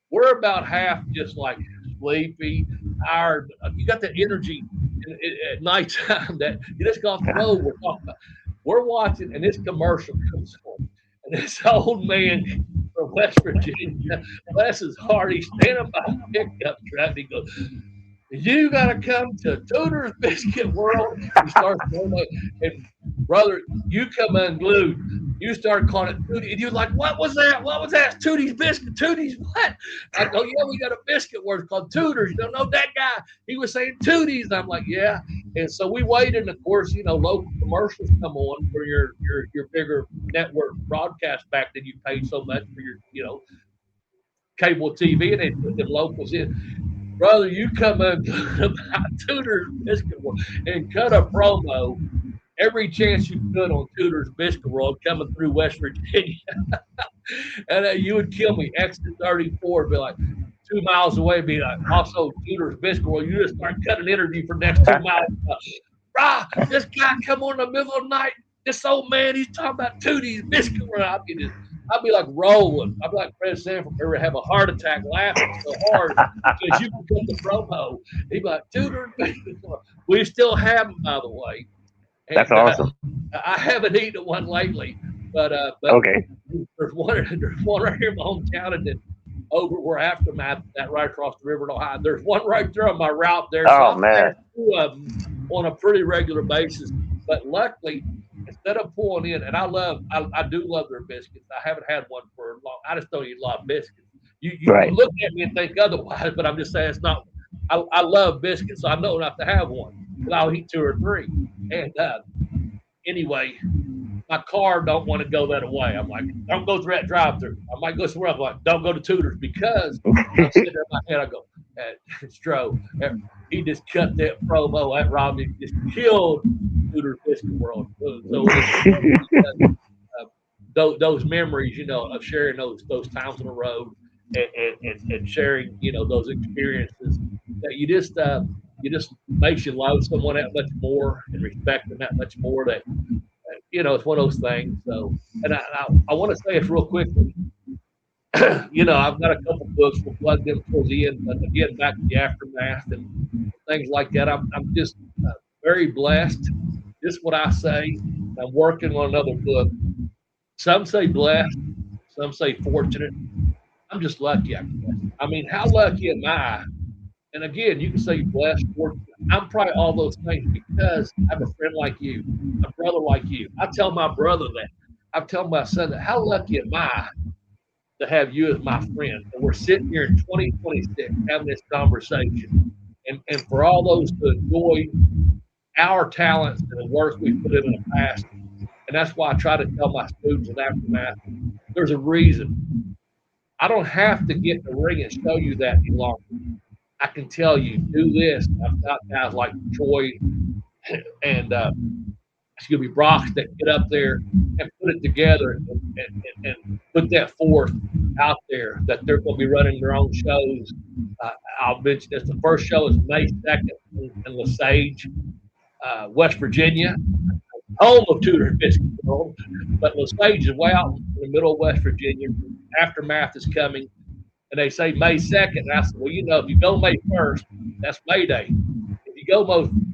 We're about half just like sleepy, tired. You got that energy at nighttime that you just got off the road. We're watching, and this commercial comes on, and this old man from West Virginia, bless his heart, he's standing by a pickup truck. He goes, "You got to come to Tudor's Biscuit World." He starts going, and brother, you come unglued. You start calling it Tootie, and you're like, "What was that? What was that? It's Tootie's Biscuit. Tootie's what?" I go, "Yeah, we got a biscuit word called Tudor's. You don't know that guy? He was saying Tootie's." And I'm like, "Yeah." And so we waited, and of course, local commercials come on for your bigger network broadcast back then. You paid so much for your cable TV, and they put them locals in. Brother, you come up about Tudor's Biscuit World and cut a promo every chance you could on Tudor's Biscuit World coming through West Virginia. And you would kill me. Exit 34 would be like 2 miles away, be like, also Tudor's Biscuit World. You just start cutting an interview for the next 2 miles. This guy come on in the middle of the night. This old man, he's talking about Tudor's Biscuit World. I'd be like rolling. I'd be like Fred Sanford, ever have a heart attack laughing so hard because you can cut the promo. He'd be like, Tudor's Biscuit World. We still have them, by the way. And, that's awesome. I haven't eaten one lately, but okay. There's one right here in my hometown, and then over where Aftermath, that right across the river in Ohio. There's one right there on my route there. So Oh man, 2 of them on a pretty regular basis. But luckily, instead of pulling in, and I do love their biscuits. I haven't had one for a long. I just don't eat a lot of biscuits. You Right. can look at me and think otherwise, but I'm just saying it's not. I love biscuits, so I know not to have one, but I'll eat two or three. And anyway, my car don't want to go that way. I'm like, don't go through that drive-through. I might go somewhere else. I'm like, don't go to Tudor's because I'm sitting there in my head. I go, Stro, he just cut that promo. That Robbie just killed Tudor's Biscuit World. So it's those memories, of sharing those times on the road and sharing, those experiences that you just makes you love someone that much more and respect them that much more. That it's one of those things. So, and I want to say this real quickly. I've got a couple books. We'll plug them towards the end, but again, back to the aftermath and things like that. I'm just very blessed. Just what I say. I'm working on another book. Some say blessed, some say fortunate. I'm just lucky, I guess. I mean, how lucky am I? And again, you can say blessed, fortunate. I'm probably all those things because I have a friend like you, a brother like you. I tell my brother that. I tell my son that. How lucky am I to have you as my friend? And we're sitting here in 2026 having this conversation. And for all those to enjoy our talents and the work we put in the past. And that's why I try to tell my students in Aftermath, there's a reason. I don't have to get in the ring and show you that any longer. I can tell you, do this. I've got guys like Troy and excuse me, Brock that get up there and put it together and put that forth out there that they're going to be running their own shows. I'll mention this. The first show is May 2nd in Lesage, West Virginia, home of Tudor Biscuit World. But Lesage is way out in the middle of West Virginia. Aftermath is coming. And they say May 2nd. And I said, well, if you go May 1st, that's May Day. If you go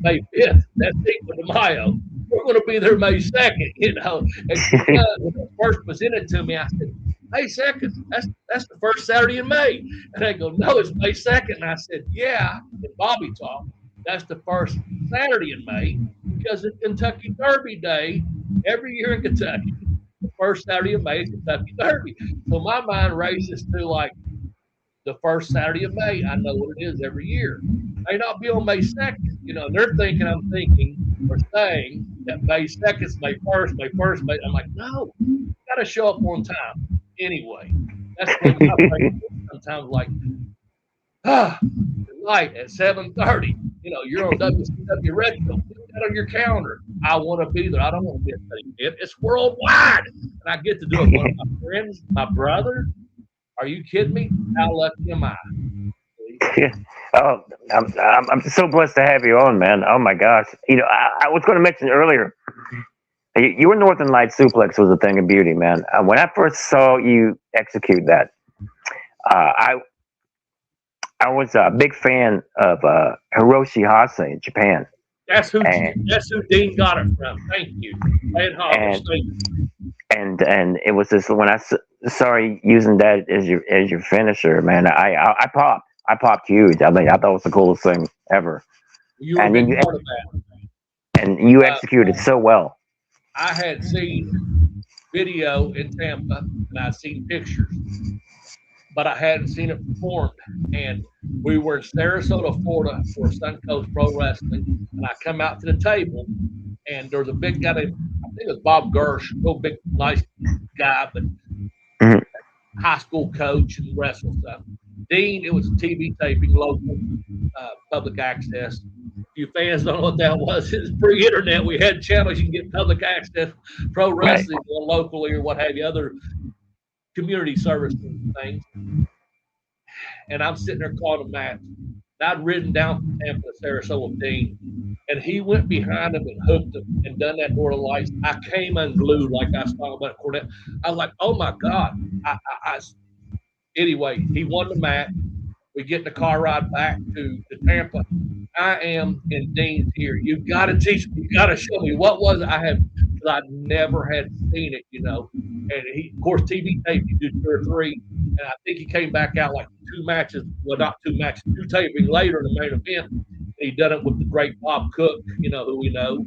May 5th, that's Cinco de Mayo. We're going to be there May 2nd, And when it first presented to me, I said, May 2nd, that's the first Saturday in May. And they go, no, it's May 2nd. And I said, yeah. And Bobby talked. That's the first Saturday in May because it's Kentucky Derby Day every year in Kentucky. The first Saturday of May is Kentucky Derby. So my mind races to like the first Saturday of May. I know what it is every year. May not be on May 2nd. And they're thinking I'm thinking or saying that May 2nd is May 1st, May 1st, May. I'm like, no, you got to show up on time. Anyway, that's when my brain sometimes like, tonight at 7:30. You're on WCW Retro. Put that on your calendar. I want to be there. I don't want to be at the event. It's worldwide, and I get to do it with one of my friends, my brother. Are you kidding me? How lucky am I? Oh, I'm so blessed to have you on, man. Oh my gosh. I was going to mention earlier, your Northern Light suplex was a thing of beauty, man. When I first saw you execute that, I was a big fan of Hiroshi Hase in Japan. That's who Dean got it from. Thank you. And it was just when I saw you using that as your finisher, man. I popped huge. I thought it was the coolest thing ever. You were a big part of that. And you executed so well. I had seen video in Tampa and I'd seen pictures, but I hadn't seen it performed. And we were in Sarasota, Florida for Suncoast Pro Wrestling. And I come out to the table and there was a big guy named, I think it was Bob Gersh, real big, nice guy, but high school coach and wrestle stuff. Dean, it was a TV taping, local, public access. You fans don't know what that was. It's pre-internet. We had channels you can get public access, pro wrestling, right, locally or what have you, other community service things. And I'm sitting there calling a match. And I'd ridden down from Tampa to Sarasota with Dean, and he went behind him and hooked him and done that Northern Lights. I came unglued like I saw about Cornette. I was like, oh my God. Anyway, he won the match. We get in the car ride back to Tampa. I am in Dean's ear. You got to teach me. You got to show me what was it I had. Because I never had seen it, And he, of course, TV tape. You do 2 or 3, and I think he came back out like 2 matches. Well, not 2 matches. 2 taping later in the main event. And he done it with the great Bob Cook, who we know.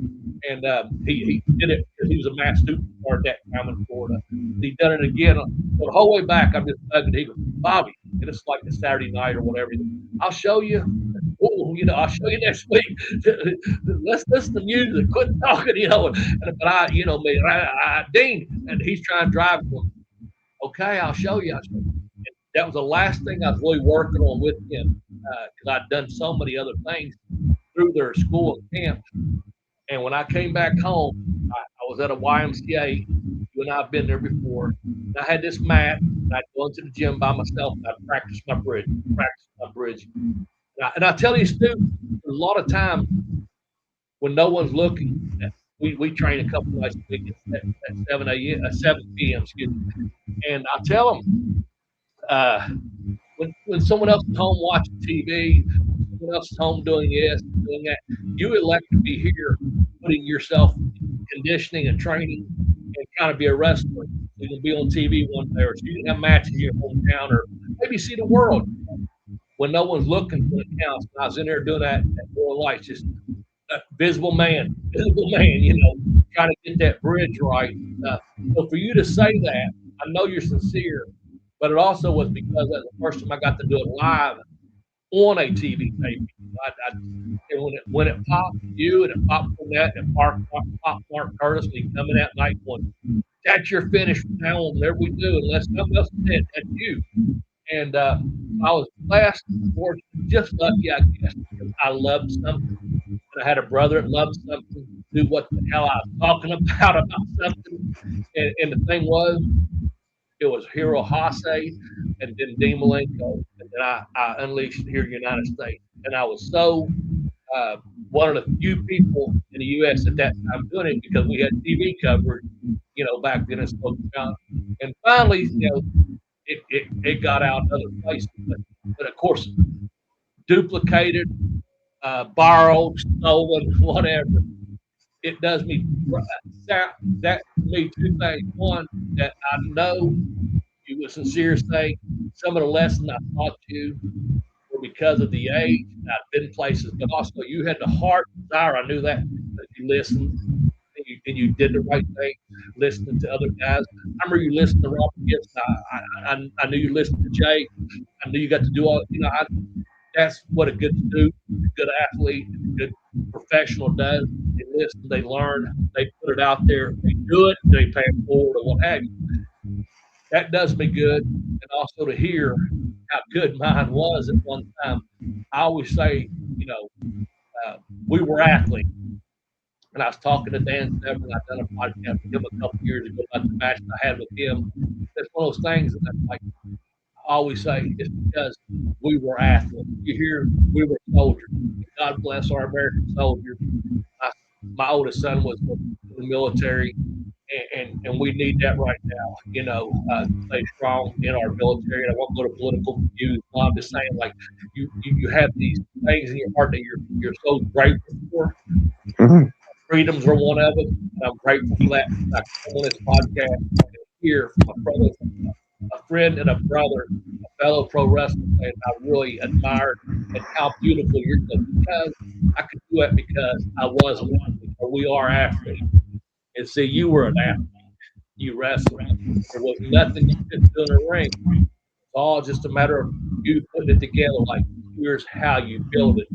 And he did it because he was a mass superstar at that time in Florida. He done it again. So the whole way back, I'm just bugging. He goes, Bobby, and it's like a Saturday night or whatever. He goes, I'll show you. Oh, I'll show you next week. Let's listen to music. Quit talking, But me, Dean, and he's trying to drive him. Okay, I'll show you. That was the last thing I was really working on with him because I'd done so many other things through their school and camp. And when I came back home, I was at a YMCA. You and I have been there before. And I had this mat. And I'd go into the gym by myself. And I'd practice my bridge. And I tell these students, a lot of times when no one's looking, we train a couple nights a week at 7 a.m., 7 p.m. Excuse me. And I tell them when someone else is home watching TV, someone else is home doing this, doing that, you elect to be here, putting yourself in conditioning and training, and kind of be a wrestler. You can be on TV one day, or you can have matches in your hometown, or maybe see the world when no one's looking when it counts. And I was in there doing that at Royal Lights, just a visible man, trying to get that bridge right. So for you to say that, I know you're sincere, but it also was because that's the first time I got to do it live on a TV taping. And when it popped you and it popped Fournette and popped Mark Curtis, and he coming that night going, that's your finish from now on. There we do. Unless something else said, that's you. And I was blessed, fortunate, just lucky, I guess, because I loved something. And I had a brother that loved something, knew what the hell I was talking about something. And the thing was, it was Hiro Hase and then Dean Malenko. And then I unleashed here in the United States. And I was so one of the few people in the U.S. at that time doing it because we had TV coverage, back then in Smoky Mountain. And finally, it got out other places. But of course, duplicated, borrowed, stolen, whatever. It does me that to me two things. One, that I know you were sincere saying some of the lessons I taught you were because of the age. I've been places, but also you had the heart desire. I knew that you listened and you did the right thing, listening to other guys. I remember you listened to Robert Gibson. I knew you listened to Jay. I knew you got to do all. That's what a good student, a good athlete, a good professional does. They listen, they learn, they put it out there, they do it, they pay it forward or what have you. That does me good. And also to hear how good mine was at one time. I always say, we were athletes. And I was talking to Dan Severn. I've done a podcast with him a couple of years ago about the match I had with him. That's one of those things that I always say it's because we were athletes. You hear, we were soldiers. God bless our American soldiers. My oldest son was in the military, and we need that right now. Stay strong in our military. And I won't go to political views. I'm just saying, like you have these things in your heart that you're so grateful for. Mm-hmm. Freedoms are one of them, and I'm grateful for that. I come on this podcast and hear from a brother, a friend, and a brother, a fellow pro wrestler, and I really admire and how beautiful you're doing. Because I could do it because I was an athlete, or we are athletes. And see, you were an athlete. You wrestled. There was nothing you couldn't do in a ring. It's all just a matter of you putting it together. Like, here's how you build it.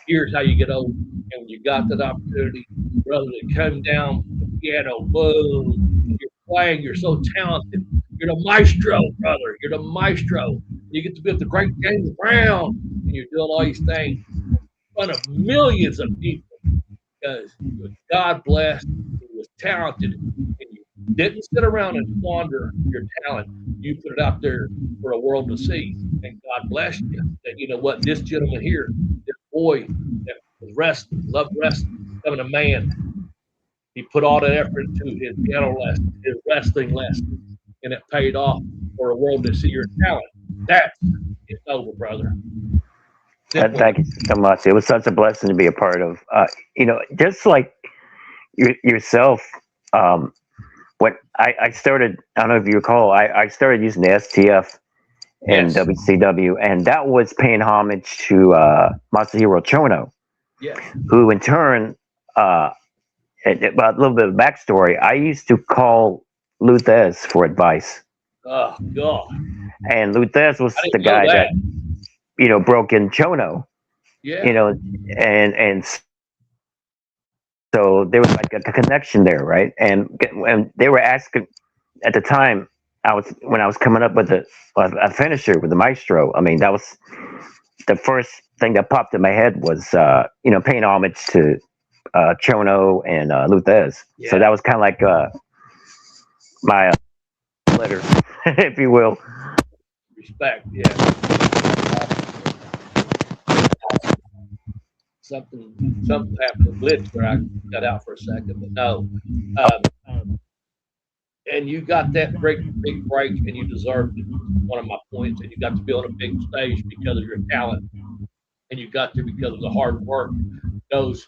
Here's how you get over. And when you got that opportunity, brother, to come down the piano, boom, you're playing, you're so talented. You're the maestro, brother. You're the maestro. You get to be with the great James Brown, and you're doing all these things in front of millions of people because you were God blessed, you was talented, and you didn't sit around and squander your talent. You put it out there for the world to see, and God bless you. That you know what, this gentleman here, this boy that was wrestling, loved wrestling, becoming a man. He put all that effort into his piano lessons, his wrestling lessons, and it paid off for the world to see your talent. That's it's over, brother. Thank you so much. It was such a blessing to be a part of. Just like yourself, when I started, I don't know if you recall, I started using the STF in WCW, and that was paying homage to Masahiro Chono, yes, who in turn About a little bit of backstory. I used to call Luthez for advice, Oh God, and Luthez was I the didn't know guy that that. broke in Chono, Yeah, you know, and so there was like a connection there, right? And they were asking at the time. When I was coming up with a finisher with the Maestro. I mean, that was the first thing that popped in my head was paying homage to Chono and Luthez. So yeah, that was kind of like my letter, if you will. respect. Yeah, something happened to glitch where I got out for a second, but no. Um, and you got that big break, and you deserved it. One of my points, and you got to be on a big stage because of your talent, and you got to because of the hard work. Those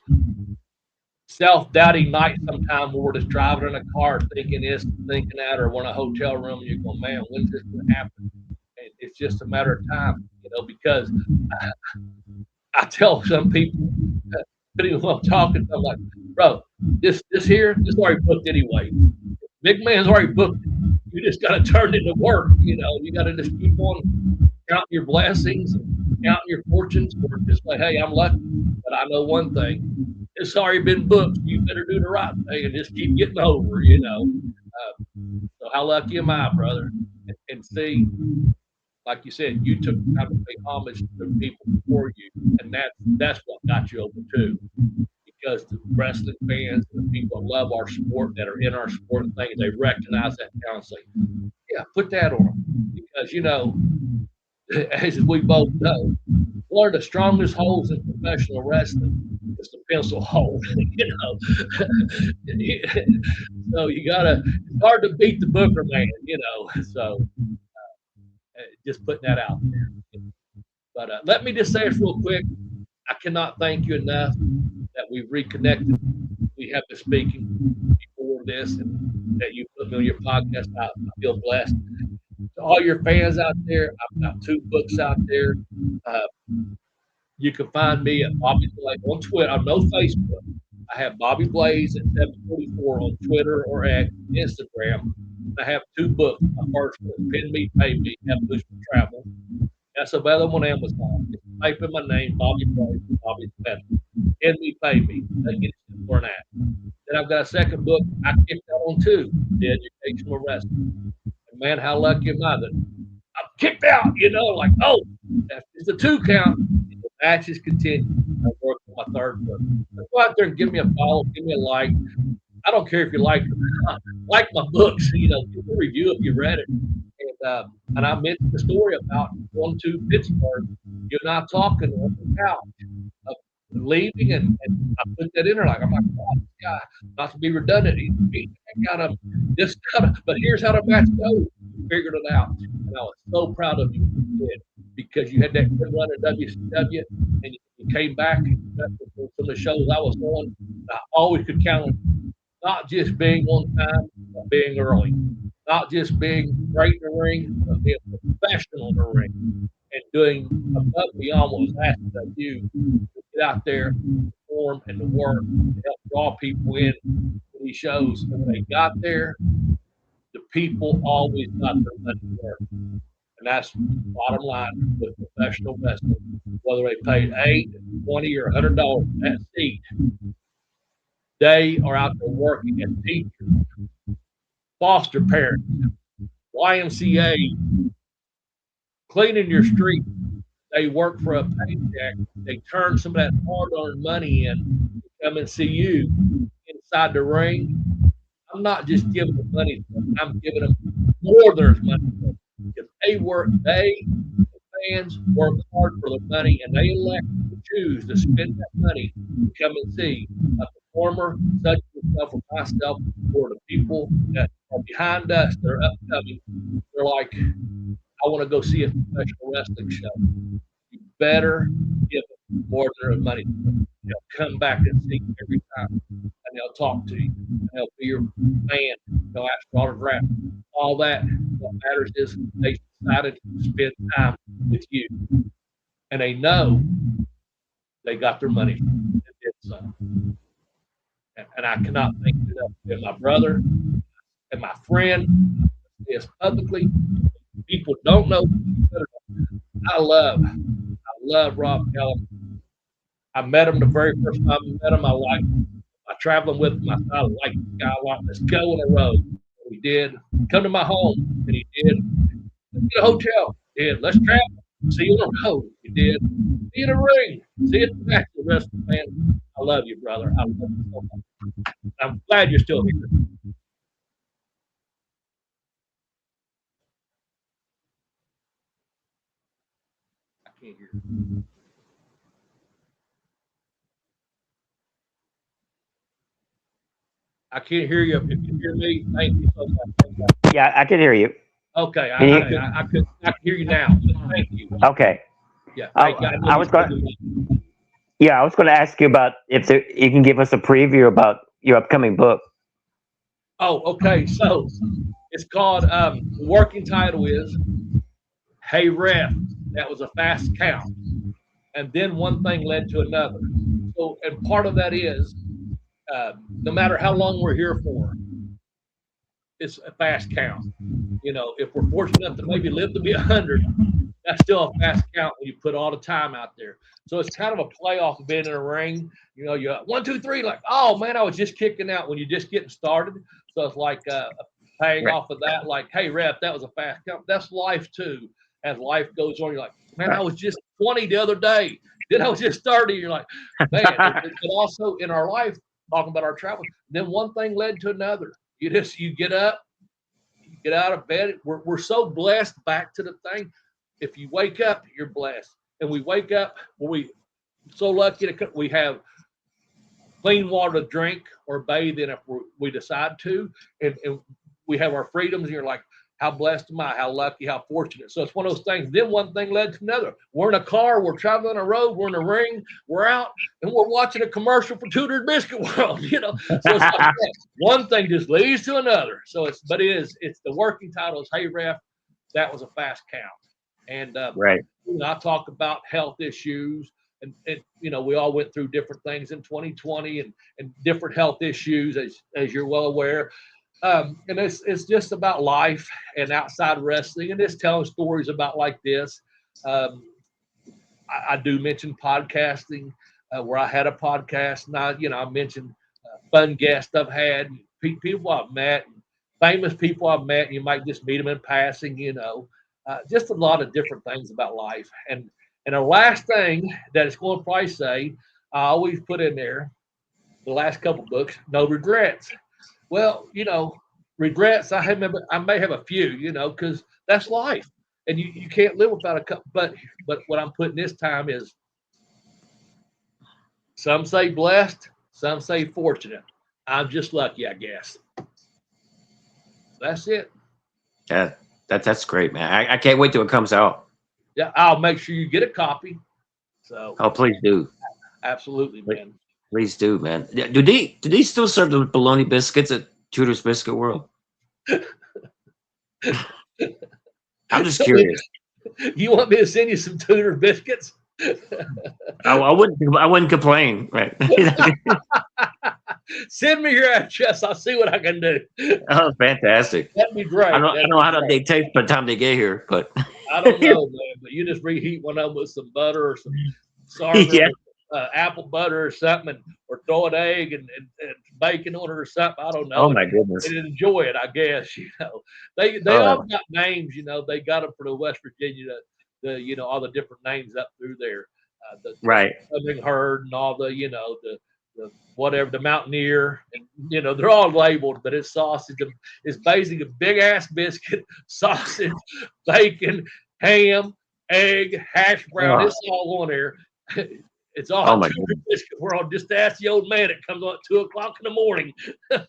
self-doubting nights sometimes where we're just driving in a car thinking this, thinking that, or we're in a hotel room and you're going, man, when's this going to happen? And it's just a matter of time, because I tell some people, depending on who I'm talking to, I'm like, bro, this already booked anyway. Big man's already booked it. You just got to turn it into work. You got to just keep on counting your blessings and counting your fortunes, or just like, hey, I'm lucky. But I know one thing: it's already been booked. You better do the right thing and just keep getting over. So how lucky am I, brother? And see, like you said, you took the time to pay homage to the people before you, and that's what got you over too. Because the wrestling fans and the people that love our sport, that are in our sport and things, they recognize that talent and say, yeah, put that on them. Because, as we both know, one of the strongest holes in professional wrestling is the pencil hole. So it's hard to beat the Booker man. So just putting that out there. But let me just say this real quick. I cannot thank you enough that we've reconnected. We have been speaking before this, and that you put me on your podcast. I feel blessed. To all your fans out there, I've got 2 books out there. Uh, you can find me at Bobby Blaze on Twitter. I'm no Facebook. I have Bobby Blaze at 744 on Twitter or X, Instagram. I have 2 books. My first one is Pin Me, Pay Me, Evolution of Travel. That's available on Amazon. Just type in my name, Bobby Blaze, Bobby Special. Pin Me, Pay Me. That gets you for an app. Then I've got a second book I kicked out on too, The Educational Wrestling. And man, how lucky am I that I'm kicked out, like, oh, that's just a 2 count. The matches continue. I work on my third book. So go out there and give me a follow, give me a like. I don't care if you like it or not. Like my books, give me a review if you read it. And I mentioned the story about going to Pittsburgh. You and I talking on the couch of leaving, and I put that in there. Like, I'm like, oh, this guy, not to be redundant, he beat the heck out of this kind of, but here's how the match goes. You figured it out. And I was so proud of you because you had that good run at WCW, and you came back from the shows I was on. I always could count on not just being on time, but being early. Not just being great in the ring, but being professional in the ring and doing above and beyond what was asked of you to get out there, perform, and to work to help draw people in to these shows. And when they got there, the people always got their money's worth. And that's the bottom line with professional wrestling. Whether they paid $8, $20, or $100 for that seat, they are out there working as teachers, foster parents, YMCA, cleaning your street. They work for a paycheck. They turn some of that hard-earned money in to come and see you inside the ring. I'm not just giving them money for them. I'm giving them more than there's money for them. If they, the fans, work hard for their money and they elect to choose to spend that money to come and see a performer such as myself or myself, or the people that are behind us that are upcoming, they're like, I want to go see a professional wrestling show. You better give them more than their money. They'll come back and see you every time, and they'll talk to you, and they'll be your fan. They'll ask for autographs. All that. What matters is they decided to spend time with you, and they know they got their money and did so. And I cannot thank you enough. And my brother and my friend, is publicly. People don't know. I love Rob Kelly. I met him the very first time I met him. I traveling with him. I said, I like this guy a lot. Let's go on the road. We did. Come to my home, and he did. Let's get a hotel. He did. Let's travel. See you on the road. He did. See you in the ring. See you at the back of the wrestling, man. I love you, brother. I love you so much. I'm glad you're still here. I can't hear you. I can't hear you. If you hear me, thank you so much. Yeah, I can hear you. Okay, Can you? I could hear you now. Thank you. Okay. Yeah, thank you. I know I you was still going. do. Yeah, I was going to ask you about if you can give us a preview about your upcoming book. Oh, okay. So it's called. The working title is "Hey Ref." That was a fast count, and then one thing led to another. So, and part of that is no matter how long we're here for, it's a fast count. You know, if we're fortunate enough to maybe live to be 100, that's still a fast count when you put all the time out there. So it's kind of a playoff of being in a ring. You know, you're 1, 2, 3, like, oh man, I was just kicking out when you're just getting started. So it's like paying Right. off of that, like, hey, rep, that was a fast count. That's life too. As life goes on, you're like, man, I was just 20 the other day. Then I was just 30. You're like, man, and also in our life, talking about our travel, then one thing led to another. You get up, you get out of bed. We're so blessed. Back to the thing. If you wake up, you're blessed. And we wake up, we so lucky to we have clean water to drink or bathe in if we decide to, and we have our freedoms. And you're like, how blessed am I? How lucky? How fortunate? So it's one of those things. Then one thing led to another. We're in a car. We're traveling a road. We're in a ring. We're out, and we're watching a commercial for Tudor Biscuit World. You know, so it's like one thing just leads to another. So it's the working title is Hey Ref. That was a fast count. And Right. I talk about health issues, and we all went through different things in 2020 and different health issues, as you're well aware. And it's just about life and outside wrestling, and just telling stories about like this. Um, I do mention podcasting, where I had a podcast, and I mentioned fun guests I've had, people I've met, famous people I've met. And you might just meet them in passing, just a lot of different things about life. And the last thing that it's going to probably say, I always put in there the last couple books, no regrets. Well, regrets. I may have a few, because that's life, and you can't live without a couple. But what I'm putting this time is, some say blessed, some say fortunate. I'm just lucky, I guess. That's it. Yeah, that's great, man. I can't wait till it comes out. Yeah, I'll make sure you get a copy. So, Oh, please do. absolutely, man. Please do, man. Yeah, do they still serve the bologna biscuits at Tudor's Biscuit World? I'm just curious. You want me to send you some Tudor biscuits? I wouldn't complain, right? Send me your address. I'll see what I can do. Oh, fantastic. That'd be great. I don't know how they taste by the time they get here, but I don't know, man. But you just reheat one of them with some butter or some sarver, yeah. apple butter or something, or throw an egg and bacon on it or something. I don't know. Oh my goodness. And enjoy it, I guess. They all got names. They got them for the West Virginia, all the different names up through there. Right. Southern Herd and all the the whatever, the Mountaineer, and they're all labeled, but it's sausage. It's basically a big ass biscuit, sausage, bacon, ham, egg, hash brown. It's all on there. It's all. Oh my Tudor Biscuit World. Just ask the old man. It comes on at 2:00 in the morning.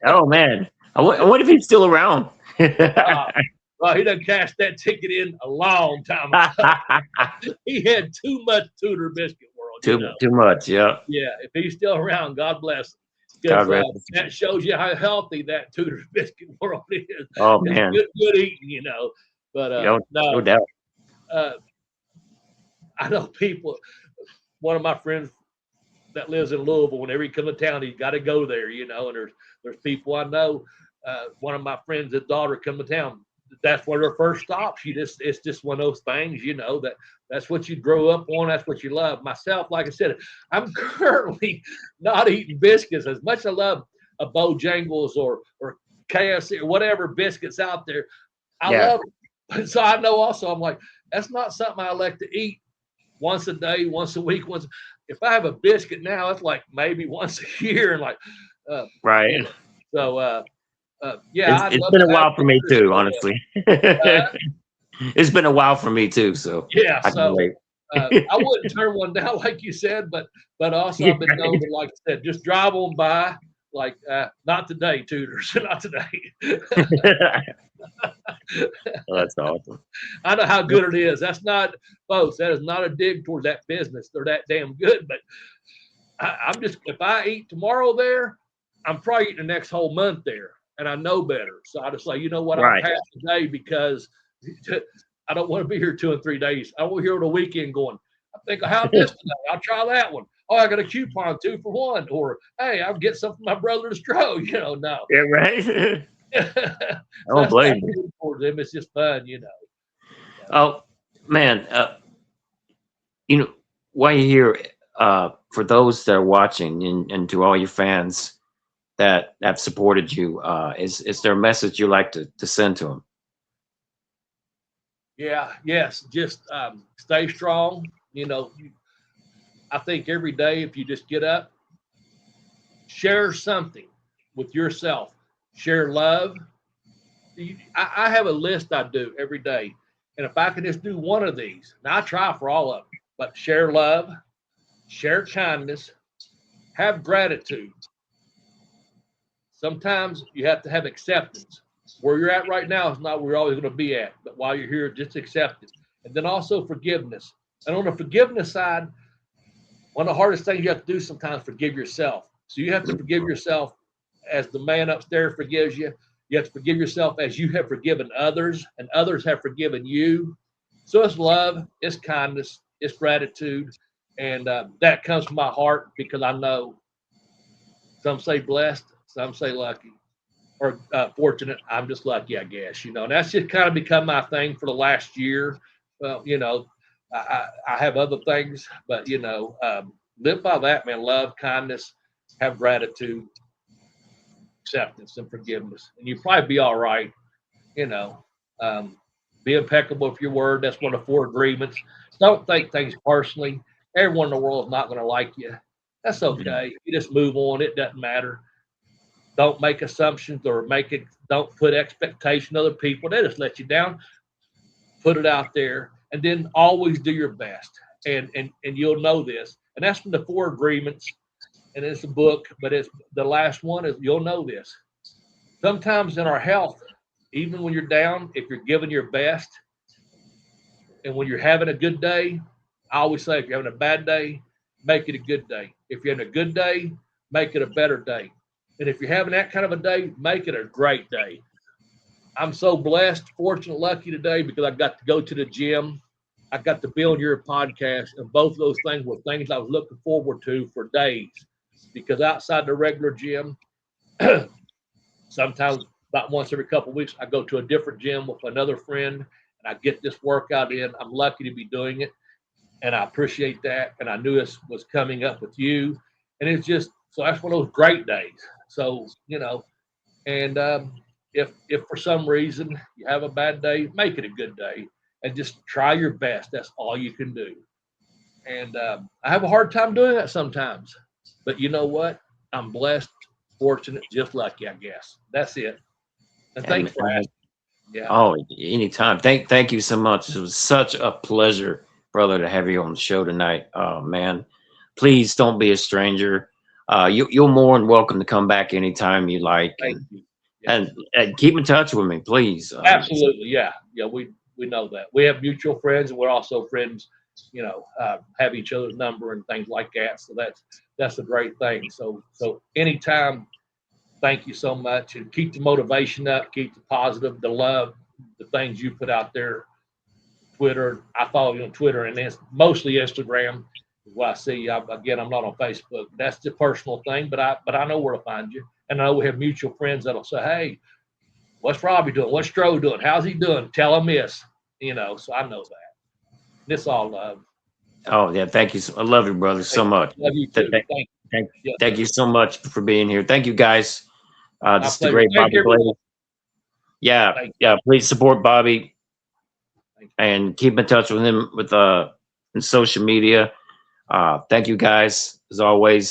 Oh man, I wonder if he's still around. Well, he done cashed that ticket in a long time ago. He had too much Tudor Biscuit World. Too much, yeah. Yeah, if he's still around, God bless him. God bless him. That shows you how healthy that Tudor Biscuit World is. Oh It's man, good eating, But no doubt. I know people. One of my friends that lives in Louisville. Whenever he comes to town, he's got to go there, you know. And there's people I know. One of my friends' daughter come to town. That's one of her first stops. It's just one of those things, you know, that's what you grow up on. That's what you love. Myself, like I said, I'm currently not eating biscuits as much as I love a Bojangles or KFC or whatever biscuits out there. I love it. So I know also, I'm like, that's not something I like to eat once a day, once a week. If I have a biscuit now, it's like maybe once a year. And like, right. You know, so, yeah, it's been a while for me too, honestly. It's been a while for me too, so yeah. So I I wouldn't turn one down like you said, but also I've been known to, like I said, just drive on by. Like, not today, Tutors, not today. Oh, that's awesome. I know how good it is. That's not, folks. That is not a dig towards that business. They're that damn good, but I'm just, if I eat tomorrow there, I'm probably eating the next whole month there. And I know better. So I just say, you know what, I'll pass the day because I don't want to be here 2 and 3 days. I will here on the weekend going, I think I'll have this today. I'll try that one. Oh, I got a coupon 2 for 1. Or, hey, I'll get something for my brother to stroke. You know, no. Yeah, right. I don't blame you. For them. It's just fun, you know. Oh, man. You know, while you're here, for those that are watching and to all your fans that have supported you, is there a message you like to send to them? Yeah, yes, just stay strong. You know, I think every day if you just get up, share something with yourself, share love. I have a list I do every day. And if I can just do one of these, now I try for all of them, but share love, share kindness, have gratitude. Sometimes you have to have acceptance. Where you're at right now is not where you're always going to be at. But while you're here, just accept it. And then also forgiveness. And on the forgiveness side, one of the hardest things you have to do sometimes, forgive yourself. So you have to forgive yourself as the man upstairs forgives you. You have to forgive yourself as you have forgiven others, and others have forgiven you. So it's love, it's kindness, it's gratitude. And that comes from my heart because I know some say blessed, some say lucky or fortunate. I'm just lucky, I guess, you know, and that's just kind of become my thing for the last year. Well, you know, I have other things, but, you know, live by that, man. Love, kindness, have gratitude, acceptance, and forgiveness. And you'll probably be all right, you know. Be impeccable with your word. That's one of the 4 agreements. Don't take things personally. Everyone in the world is not going to like you. That's okay. You just move on. It doesn't matter. Don't make assumptions or don't put expectation on other people. They just let you down. Put it out there. And then always do your best. And you'll know this. And that's from the 4 agreements. And it's a book, but it's the last one is you'll know this. Sometimes in our health, even when you're down, if you're giving your best, and when you're having a good day, I always say if you're having a bad day, make it a good day. If you're having a good day, make it a better day. And if you're having that kind of a day, make it a great day. I'm so blessed, fortunate, lucky today because I got to go to the gym. I got to be on your podcast, and both of those things were things I was looking forward to for days. Because outside the regular gym, sometimes about once every couple of weeks, I go to a different gym with another friend, and I get this workout in. I'm lucky to be doing it, and I appreciate that. And I knew this was coming up with you, and it's just so that's one of those great days. So you know, and if for some reason you have a bad day, make it a good day, and just try your best. That's all you can do. And I have a hard time doing that sometimes, but you know what? I'm blessed, fortunate, just lucky, I guess. That's it. And thanks for asking. Yeah. Oh, anytime. Thank you so much. It was such a pleasure, brother, to have you on the show tonight. Oh man, please don't be a stranger. You're more than welcome to come back anytime you like. Thank you. Yeah. And keep in touch with me, please. Absolutely. Yeah. Yeah. We know that. We have mutual friends, and we're also friends, you know, have each other's number and things like that. So that's a great thing. So anytime, thank you so much, and keep the motivation up, keep the positive, the love, the things you put out there. Twitter, I follow you on Twitter and mostly Instagram, Well, I see you. Again, I'm not on Facebook. That's the personal thing, but I know where to find you. And I know we have mutual friends that'll say, hey, what's Robbie doing? What's Stroh doing? How's he doing? Tell him this. So I know that. This all love. Oh yeah, thank you. I love you, brother, so much. Love you too. Thank you so much for being here. Thank you, guys. This is the great Thank Bobby you. Blade. Yeah, please support Bobby and keep in touch with him with in social media. Thank you guys as always.